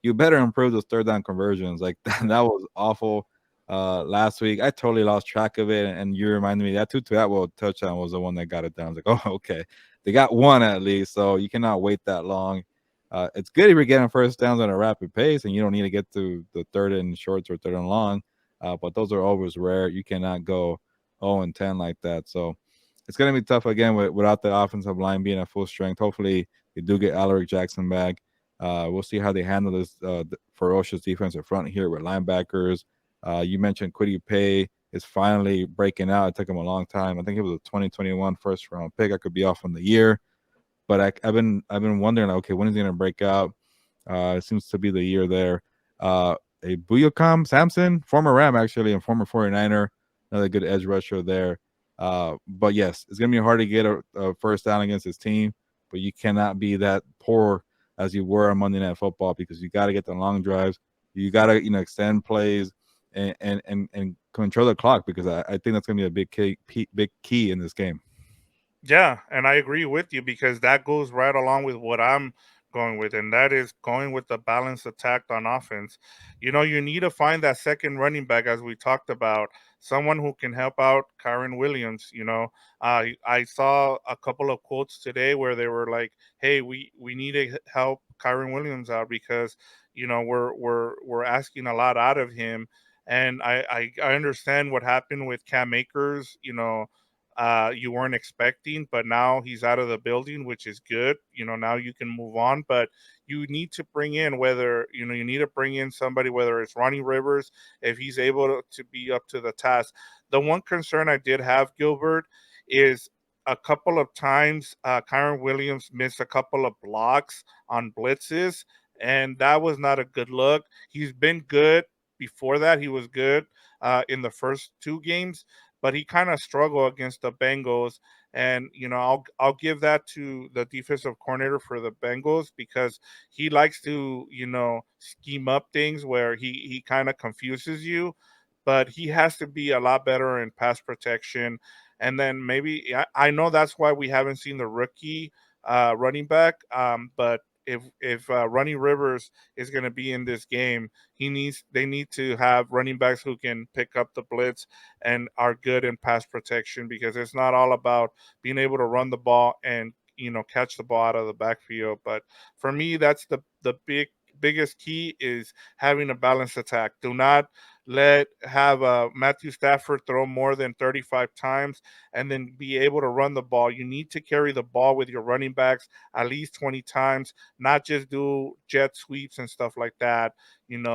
Speaker 2: you better improve those third down conversions. Like that was awful last week. I totally lost track of it, and you reminded me that Tutu Atwell touchdown was the one that got it down. I was like, oh, okay, they got one at least, so you cannot wait that long. It's good if you're getting first downs at a rapid pace, and you don't need to get to the third and shorts or third and long. But those are always rare. You cannot go 0 and 10 like that. So it's going to be tough again without the offensive line being at full strength. Hopefully, they do get Alaric Jackson back. We'll see how they handle this ferocious defensive front here with linebackers. You mentioned Quiddy Pay is finally breaking out. It took him a long time. I think it was a 2021 first round pick. I could be off on the year, but I've been wondering, like, okay, when is he going to break out? It seems to be the year there. A Buyakam Samson, former Ram actually, and former 49er, another good edge rusher there. But yes, it's going to be hard to get a first down against his team, but you cannot be that poor as you were on Monday Night Football because you got to get the long drives. You got to extend plays and control the clock because I think that's going to be a big key in this game.
Speaker 1: Yeah, and I agree with you because that goes right along with what I'm going with, and that is going with the balanced attack on offense. You need to find that second running back, as we talked about, someone who can help out Kyron Williams. I saw a couple of quotes today where they were like, "Hey, we need to help Kyron Williams out because we're asking a lot out of him." And I understand what happened with Cam Akers. You weren't expecting, but now he's out of the building, which is good. Now you can move on, but you need to bring in you need to bring in somebody, whether it's Ronnie Rivers, if he's able to be up to the task. The one concern I did have, Gilbert, is a couple of times Kyron Williams missed a couple of blocks on blitzes, and that was not a good look. He's been good before that. He was good in the first two games, but he kind of struggled against the Bengals. And I'll give that to the defensive coordinator for the Bengals because he likes to scheme up things where he kind of confuses you, but he has to be a lot better in pass protection. And then maybe I know that's why we haven't seen the rookie running back, but if Ronnie Rivers is going to be in this game, they need to have running backs who can pick up the blitz and are good in pass protection because it's not all about being able to run the ball and catch the ball out of the backfield. But for me, that's the biggest key is having a balanced attack. Do not let have Matthew Stafford throw more than 35 times and then be able to run the ball. You need to carry the ball with your running backs at least 20 times, not just do jet sweeps and stuff like that.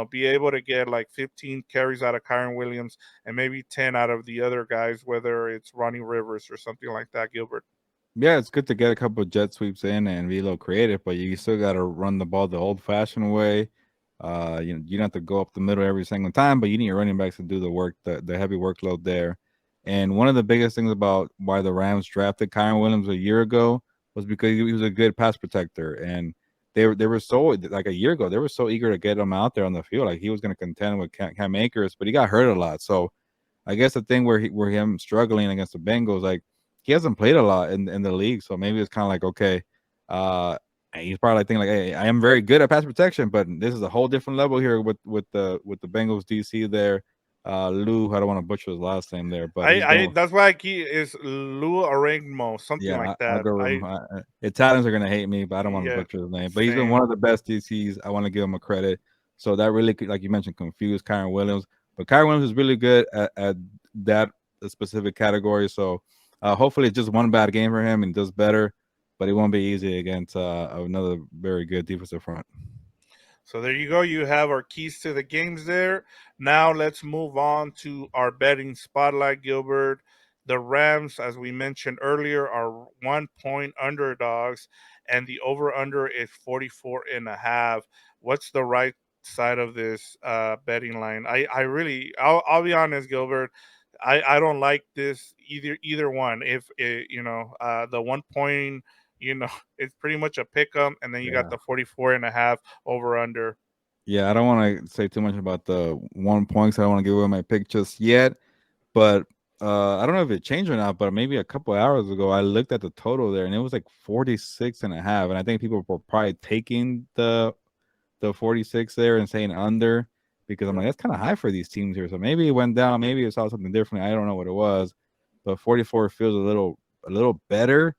Speaker 1: Be able to get like 15 carries out of Kyron Williams and maybe 10 out of the other guys, whether it's Ronnie Rivers or something like that, Gilbert.
Speaker 2: Yeah, it's good to get a couple of jet sweeps in and be a little creative, but you still got to run the ball the old-fashioned way. You don't have to go up the middle every single time, but you need your running backs to do the work, the heavy workload there. And one of the biggest things about why the Rams drafted Kyron Williams a year ago was because he was a good pass protector, and they were so like a year ago they were so eager to get him out there on the field, like he was going to contend with Cam Akers, but he got hurt a lot. So I guess the thing where him struggling against the Bengals, like he hasn't played a lot in the league, so maybe it's kind of like okay, uh, he's probably thinking like, hey, I am very good at pass protection, but this is a whole different level here with the Bengals DC there. Lou, I don't want to butcher his last name there, but he's
Speaker 1: I
Speaker 2: going.
Speaker 1: that's why I key is Lou Arengmo, something
Speaker 2: Yeah,
Speaker 1: like
Speaker 2: I'll
Speaker 1: that.
Speaker 2: go with him. Italians are gonna hate me, but I don't want to
Speaker 1: Yeah,
Speaker 2: butcher his name. But he's been
Speaker 1: same.
Speaker 2: one of the best DCs. I want to give him a credit. So that really, like you mentioned, confused Kyron Williams. But Kyron Williams is really good at that specific category. So hopefully, it's just one bad game for him and does better. But it won't be easy against another very good defensive front.
Speaker 1: So there you go. You have our keys to the games there. Now let's move on to our betting spotlight, Gilbert. The Rams, as we mentioned earlier, are 1 point underdogs, and the over under is 44 and a half. What's the right side of this betting line? I really, I'll be honest, Gilbert. I don't like this either one. If it, the 1 point, it's pretty much a pick 'em, and then you got
Speaker 2: Yeah.
Speaker 1: the 44 and a half over under.
Speaker 2: Yeah, I don't want to say too much about the 1 points. I don't want to give away my pick just yet, but I don't know if it changed or not, but maybe a couple hours ago, I looked at the total there and it was like 46 and a half. And I think people were probably taking the 46 there and saying under because I'm like, that's kind of high for these teams here. So maybe it went down, maybe it saw something different. I don't know what it was, but 44 feels a little better.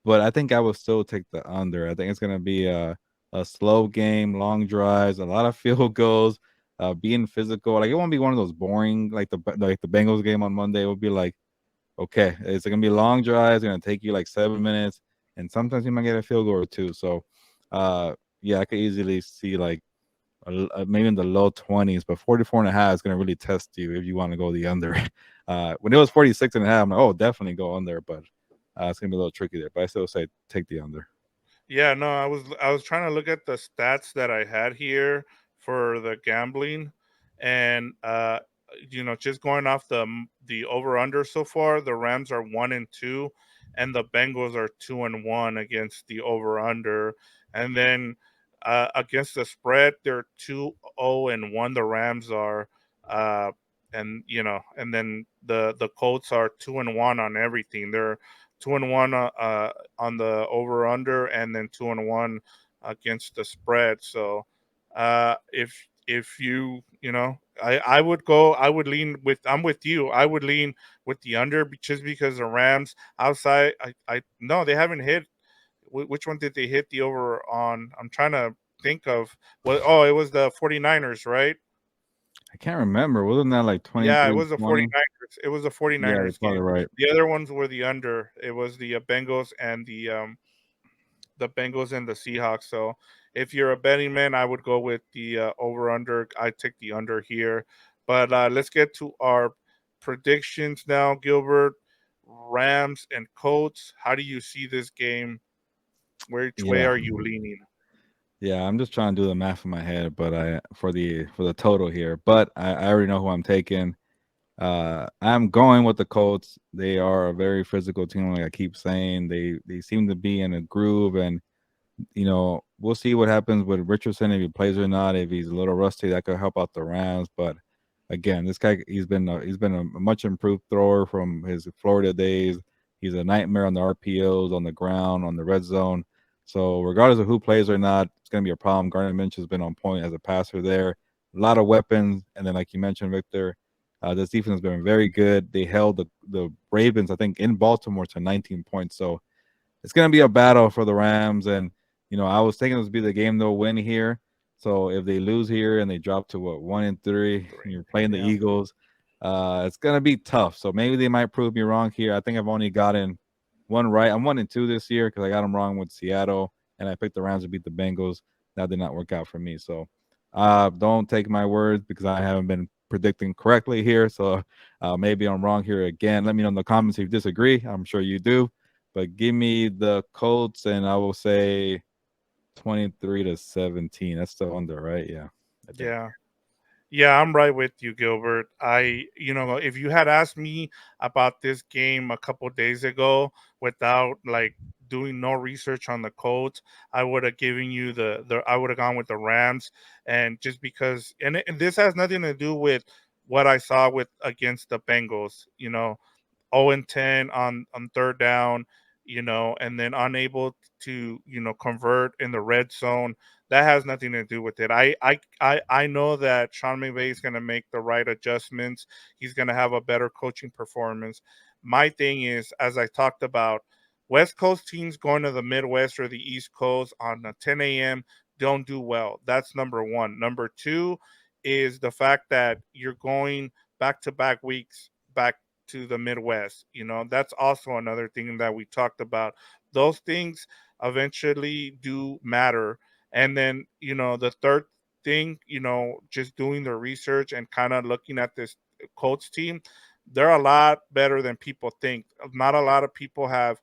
Speaker 2: But I think I will still take the under. I think it's gonna be a slow game, long drives, a lot of field goals, being physical. Like it won't be one of those boring like the Bengals game on Monday. It will be like, okay, it's gonna be long drives, it's gonna take you like 7 minutes, and sometimes you might get a field goal or two. So yeah, I could easily see like maybe in the low 20s, but 44 and a half is going to really test you if you want to go the under. When it was 46 and a half, I'm like, oh, definitely go under, but it's going to be a little tricky there. But I still say take the under.
Speaker 1: Yeah, no, I was trying to look at the stats that I had here for the gambling, and just going off the over under so far, the Rams are 1-2, and the Bengals are 2-1 against the over under, and then against the spread, they're 2-0-1. The Rams are, uh, and then the Colts are 2-1 on everything. They're 2-1 on the over under, and then 2-1 against the spread. So if I would go, I would lean with, I'm with you. I would lean with the under just because the Rams outside, I no, they haven't hit. Which one did they hit the over on? I'm trying to think of what. Oh, it was the 49ers, right?
Speaker 2: I can't remember. Wasn't that like
Speaker 1: Yeah, it
Speaker 2: 23,
Speaker 1: was the
Speaker 2: 20?
Speaker 1: 49ers. It was the
Speaker 2: Yeah, you're
Speaker 1: 49ers
Speaker 2: probably
Speaker 1: game.
Speaker 2: right.
Speaker 1: The other ones were the under. It was the Bengals and the Bengals and the Seahawks. So if you're a betting man, I would go with the over under. I take the under here. But let's get to our predictions now, Gilbert. Rams and Colts. How do you see this game? Which way
Speaker 2: Yeah.
Speaker 1: are you leaning?
Speaker 2: Yeah, I'm just trying to do the math in my head, but I for the total here. But I already know who I'm taking. I'm going with the Colts. They are a very physical team, like I keep saying. They seem to be in a groove, and we'll see what happens with Richardson if he plays or not. If he's a little rusty, that could help out the Rams. But again, this guy he's been a much improved thrower from his Florida days. He's a nightmare on the RPOs, on the ground, on the red zone. So regardless of who plays or not, it's going to be a problem. Gardner Minch has been on point as a passer there. A lot of weapons, and then like you mentioned, Victor, this defense has been very good. They held the Ravens, I think, in Baltimore to 19 points. So it's gonna be a battle for the Rams, and I was thinking this would be the game they'll win here. So if they lose here and they drop to what 1-3, and
Speaker 1: Three.
Speaker 2: you're playing the
Speaker 1: Yeah.
Speaker 2: Eagles, it's gonna be tough. So maybe they might prove me wrong here. I think I've only gotten one right. I'm 1-2 this year because I got them wrong with Seattle, and I picked the Rams to beat the Bengals. That did not work out for me. So don't take my words because I haven't been predicting correctly here. So maybe I'm wrong here again. Let me know in the comments if you disagree. I'm sure you do. But give me the Colts, and I will say 23-17. That's still under, right? Yeah, I think.
Speaker 1: Yeah. Yeah, I'm right with you, Gilbert. If you had asked me about this game a couple days ago without like doing no research on the Colts, I would have given you I would have gone with the Rams, and just because, and this has nothing to do with what I saw with against the Bengals. 0-10 on third down, and then unable to, convert in the red zone. That has nothing to do with it. I know that Sean McVay is going to make the right adjustments. He's going to have a better coaching performance. My thing is, as I talked about, West Coast teams going to the Midwest or the East Coast on a 10 a.m. don't do well. That's number one. Number two is the fact that you're going back to back weeks back to the Midwest. That's also another thing that we talked about. Those things eventually do matter. And then, the third thing, just doing the research and kind of looking at this Colts team. they're a lot better than people think. Not a lot of people have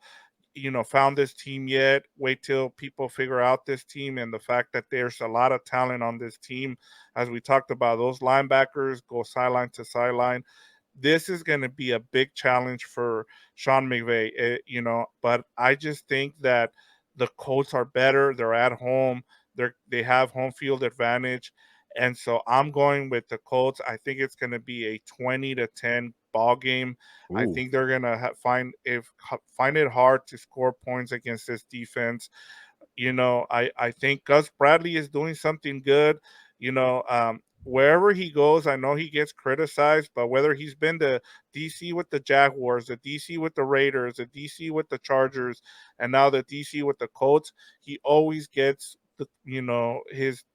Speaker 1: found this team yet. Wait till people figure out this team and the fact that there's a lot of talent on this team. As we talked about, those linebackers go sideline to sideline. This is going to be a big challenge for Sean McVay, but I just think that the Colts are better. They're at home. They have home field advantage. And so I'm going with the Colts. I think it's going to be a 20-10 ball game. I
Speaker 2: Ooh.
Speaker 1: think they're going to find it hard to score points against this defense. I think Gus Bradley is doing something good. Wherever he goes, I know he gets criticized, but whether he's been to DC with the Jaguars, the DC with the Raiders, the DC with the Chargers, and now the DC with the Colts, he always gets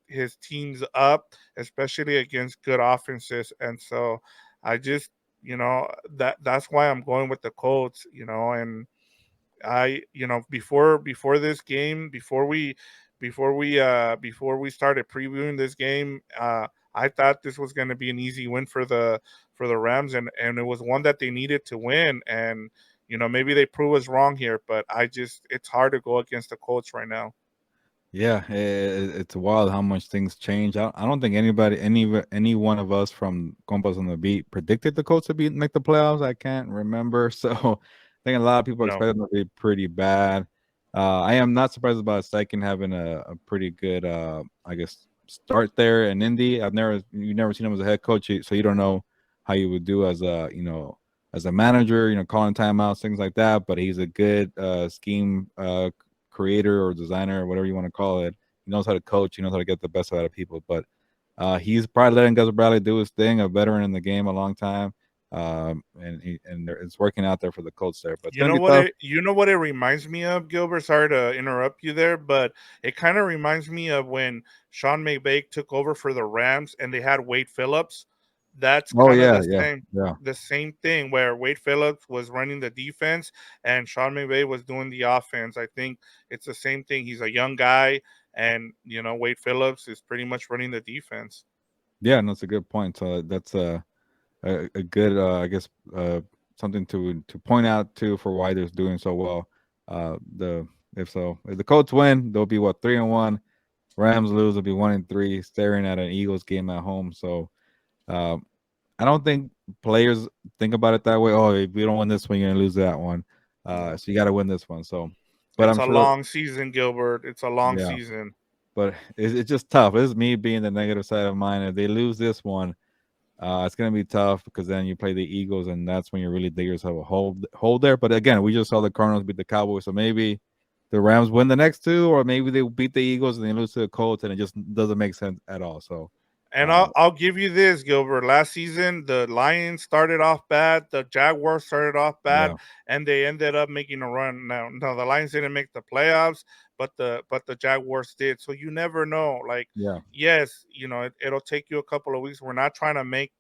Speaker 1: his teams up, especially against good offenses. And so I just that's why I'm going with the Colts. And before this game, before we started previewing this game, I thought this was going to be an easy win for the Rams, and it was one that they needed to win. And maybe they prove us wrong here, but it's hard to go against the Colts right now.
Speaker 2: Yeah, it's wild how much things change. I don't think any one of us from Compas on the Beat predicted the Colts to make the playoffs. I can't remember. So I think a lot of people
Speaker 1: No.
Speaker 2: expect them to be pretty bad. I am not surprised about Steichen having a pretty good, I guess, start there in Indy. You never seen him as a head coach, so you don't know how you would do as a, as a manager, calling timeouts, things like that. But he's a good scheme creator or designer or whatever you want to call it. He knows how to coach. He knows how to get the best out of people. But he's probably letting Gus Bradley do his thing. A veteran in the game a long time, and it's working out there for the Colts there. But it's gonna be tough.
Speaker 1: You know what it reminds me of, Gilbert? Sorry to interrupt you there, but it kind of reminds me of when Sean McVay took over for the Rams and they had Wade Phillips. That's
Speaker 2: Oh
Speaker 1: kind of
Speaker 2: yeah, yeah, yeah,
Speaker 1: the same thing where Wade Phillips was running the defense and Sean McVay was doing the offense. I think it's the same thing. He's a young guy, and Wade Phillips is pretty much running the defense.
Speaker 2: yeah. And that's a good point. So that's a good, I guess, something to point out too for why they're doing so well. The if the Colts win, they'll be what 3-1. Rams lose, they'll be 1-3, staring at an Eagles game at home. So uh, I don't think players think about it that way. Oh, if we don't win this one, you're gonna lose that one.
Speaker 1: No,
Speaker 2: So you got to win this one. So, but
Speaker 1: it's
Speaker 2: I'm
Speaker 1: a
Speaker 2: sure,
Speaker 1: long season, Gilbert. It's a long
Speaker 2: yeah.
Speaker 1: season.
Speaker 2: But it's just tough. This is me being the negative side of mine. If they lose this one, it's gonna be tough because then you play the Eagles, and that's when you really dig yourself a hold there. But again, we just saw the Cardinals beat the Cowboys, so maybe the Rams win the next two, or maybe they beat the Eagles and they lose to the Colts, and it just doesn't make sense at all. So,
Speaker 1: And
Speaker 2: uh,
Speaker 1: I'll give you this, Gilbert. Last season, the Lions started off bad, the Jaguars started off bad,
Speaker 2: yeah,
Speaker 1: and they ended up making a run. Now the Lions didn't make the playoffs, but the Jaguars did. So you never know. Like,
Speaker 2: yeah,
Speaker 1: yes, it'll take you a couple of weeks. We're not trying to make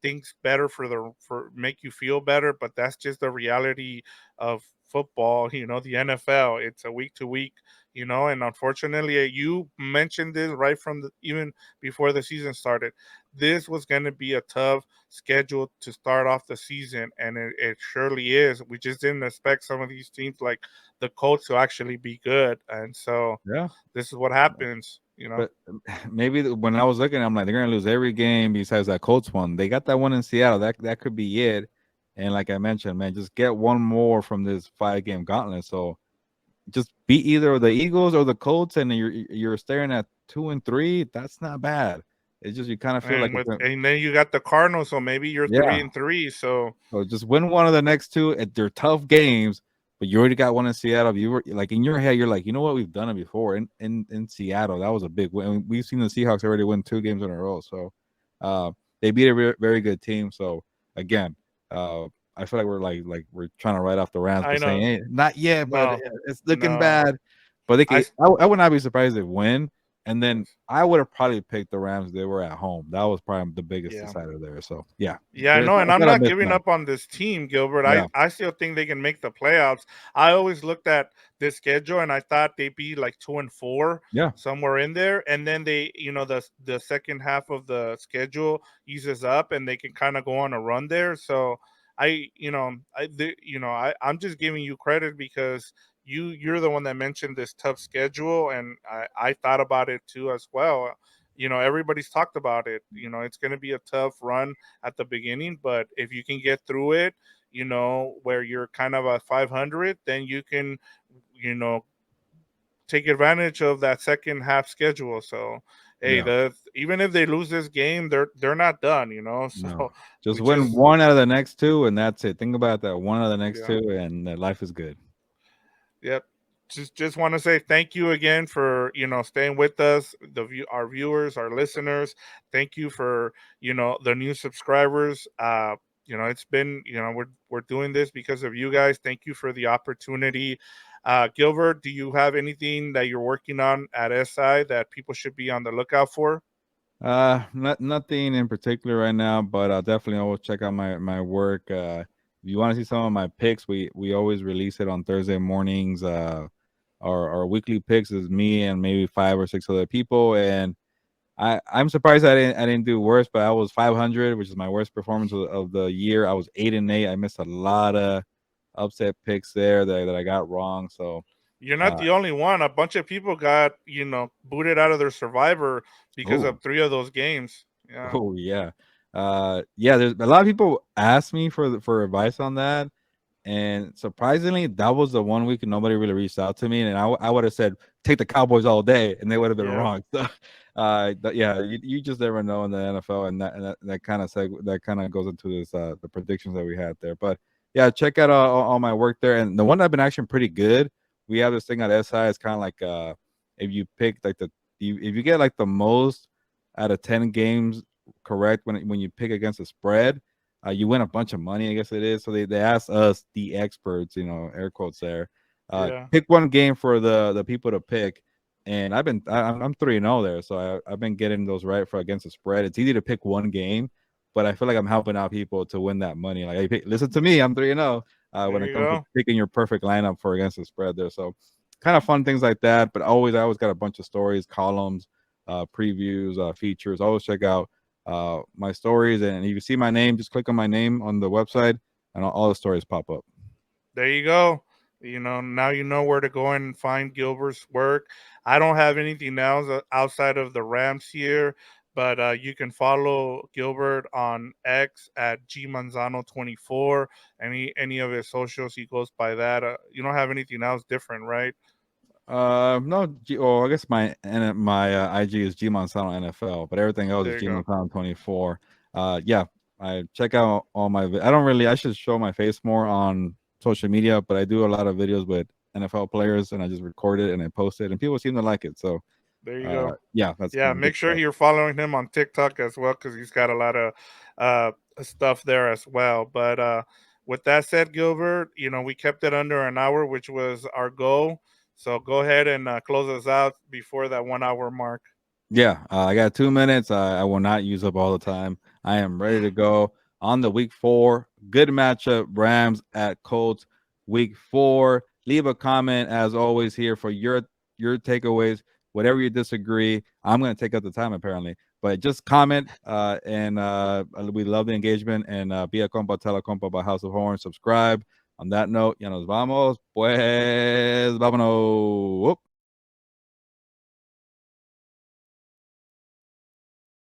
Speaker 1: things better for make you feel better, but that's just the reality of football. The NFL. It's a week to week. And unfortunately, you mentioned this right from even before the season started. This was going to be a tough schedule to start off the season, and it surely is. We just didn't expect some of these teams like the Colts to actually be good, and so
Speaker 2: yeah.
Speaker 1: this is what happens.
Speaker 2: But maybe when I was looking, I'm like, they're gonna lose every game besides that Colts one. They got that one in Seattle. That could be it. And like I mentioned, man, just get one more from this 5 game gauntlet. So just beat either the Eagles or the Colts, and you're staring at 2-3. That's not bad. It's just you kind of feel like
Speaker 1: And then you got the Cardinals, so maybe you're three
Speaker 2: yeah.
Speaker 1: and three. So
Speaker 2: So just win one of the next two. They're tough games, but you already got one in Seattle. You were like in your head, you're like, you know what, we've done it before in Seattle. That was a big win. We've seen the Seahawks already win 2 games in a row. So uh, they beat a very good team. So again, uh, I feel like we're trying to write off the Rams,
Speaker 1: I
Speaker 2: but saying
Speaker 1: know,
Speaker 2: hey, not yet, but
Speaker 1: no,
Speaker 2: it's looking
Speaker 1: no,
Speaker 2: bad. But they
Speaker 1: I
Speaker 2: could, I would not be surprised if they win. And then
Speaker 1: yes,
Speaker 2: I would have probably picked the Rams if they were at home. That was probably the biggest
Speaker 1: yeah.
Speaker 2: decider there. So yeah,
Speaker 1: Yeah, I
Speaker 2: there's
Speaker 1: know, and
Speaker 2: it's
Speaker 1: I'm
Speaker 2: not a
Speaker 1: not giving
Speaker 2: mismatch.
Speaker 1: up on this team, Gilbert. I,
Speaker 2: Yeah,
Speaker 1: I still think they can make the playoffs. I always looked at this schedule and I thought they'd be like 2-4,
Speaker 2: yeah.
Speaker 1: somewhere in there. And then the second half of the schedule eases up and they can kind of go on a run there. So I'm just giving you credit because you're the one that mentioned this tough schedule, and I thought about it too as well. Everybody's talked about it. It's going to be a tough run at the beginning, but if you can get through it, where you're kind of at 500, then you can, you know, take advantage of that second half schedule. So, hey,
Speaker 2: Yeah.
Speaker 1: the even if they lose this game, they're not done.
Speaker 2: No.
Speaker 1: So
Speaker 2: Just
Speaker 1: we
Speaker 2: win
Speaker 1: just
Speaker 2: one out of the next two, and that's it. Think about that. One out of the next
Speaker 1: yeah.
Speaker 2: two, and life is good.
Speaker 1: Yep. Just want to say thank you again for staying with us, our viewers, our listeners. Thank you for the new subscribers. It's been we're doing this because of you guys. Thank you for the opportunity. Gilbert, do you have anything that you're working on at SI that people should be on the lookout for?
Speaker 2: Nothing in particular right now, but I'll definitely always check out my work. If you want to see some of my picks, we always release it on Thursday mornings. Our weekly picks is me and maybe 5 or 6 other people, and I'm surprised I didn't do worse, but I was 500, which is my worst performance of the year. I was 8-8. I missed a lot of upset picks there that I got wrong. So
Speaker 1: You're not
Speaker 2: uh,
Speaker 1: the only one. A bunch of people got booted out of their survivor because
Speaker 2: oh
Speaker 1: of three of those games. Yeah,
Speaker 2: oh yeah, yeah. There's a lot of people ask me for advice on that. And surprisingly, that was the one week nobody really reached out to me, and I would have said take the Cowboys all day, and they would have been
Speaker 1: yeah.
Speaker 2: wrong. So, yeah, you just never know in the NFL, and that kind of that kind of goes into this the predictions that we had there. But yeah, check out all my work there, and the one I've been actually pretty good. We have this thing at SI. It's kind of like if you pick like if you get like the most out of 10 games correct when you pick against the spread, you win a bunch of money, I guess it is. So they asked us, the experts, air quotes there,
Speaker 1: Yeah.
Speaker 2: pick one game for the people to pick. And I'm 3-0 there, so I've been getting those right for against the spread. It's easy to pick one game, but I feel like I'm helping out people to win that money. Like, hey, listen to me, I'm 3-0
Speaker 1: There
Speaker 2: when it
Speaker 1: you
Speaker 2: comes to
Speaker 1: go.
Speaker 2: picking your perfect lineup for against the spread there. So kind of fun things like that. But I always got a bunch of stories, columns, previews, features. Always check out my stories, and if you see my name, just click on my name on the website, and all the stories pop up.
Speaker 1: There you go. Now you know where to go and find Gilbert's work. I don't have anything else outside of the Rams here, but you can follow Gilbert on X at gmanzano24. Any of his socials, he goes by that. You don't have anything else different, right?
Speaker 2: No, I guess my IG is G Monsanto NFL, but everything else is
Speaker 1: There you
Speaker 2: G
Speaker 1: go.
Speaker 2: Monsanto 24. Yeah, I check out all my. I don't really. I should show my face more on social media, but I do a lot of videos with NFL players, and I just record it and I post it, and people seem to like it. So,
Speaker 1: There you go.
Speaker 2: yeah, that's
Speaker 1: Yeah,
Speaker 2: some good
Speaker 1: make sure
Speaker 2: stuff.
Speaker 1: you're following him on TikTok as well because he's got a lot of stuff there as well. But with that said, Gilbert, we kept it under an hour, which was our goal. So go ahead and close us out before that 1 hour mark.
Speaker 2: Yeah, I got 2 minutes. I will not use up all the time. I am ready to go on the week 4. Good matchup, Rams at Colts, week 4. Leave a comment as always here for your takeaways. Whatever you disagree, I'm going to take up the time apparently, but just comment. And we love the engagement. And be a compa, tell a compa by House of Horns. Subscribe. On that note, ya nos vamos. Pues vámonos. Whoop.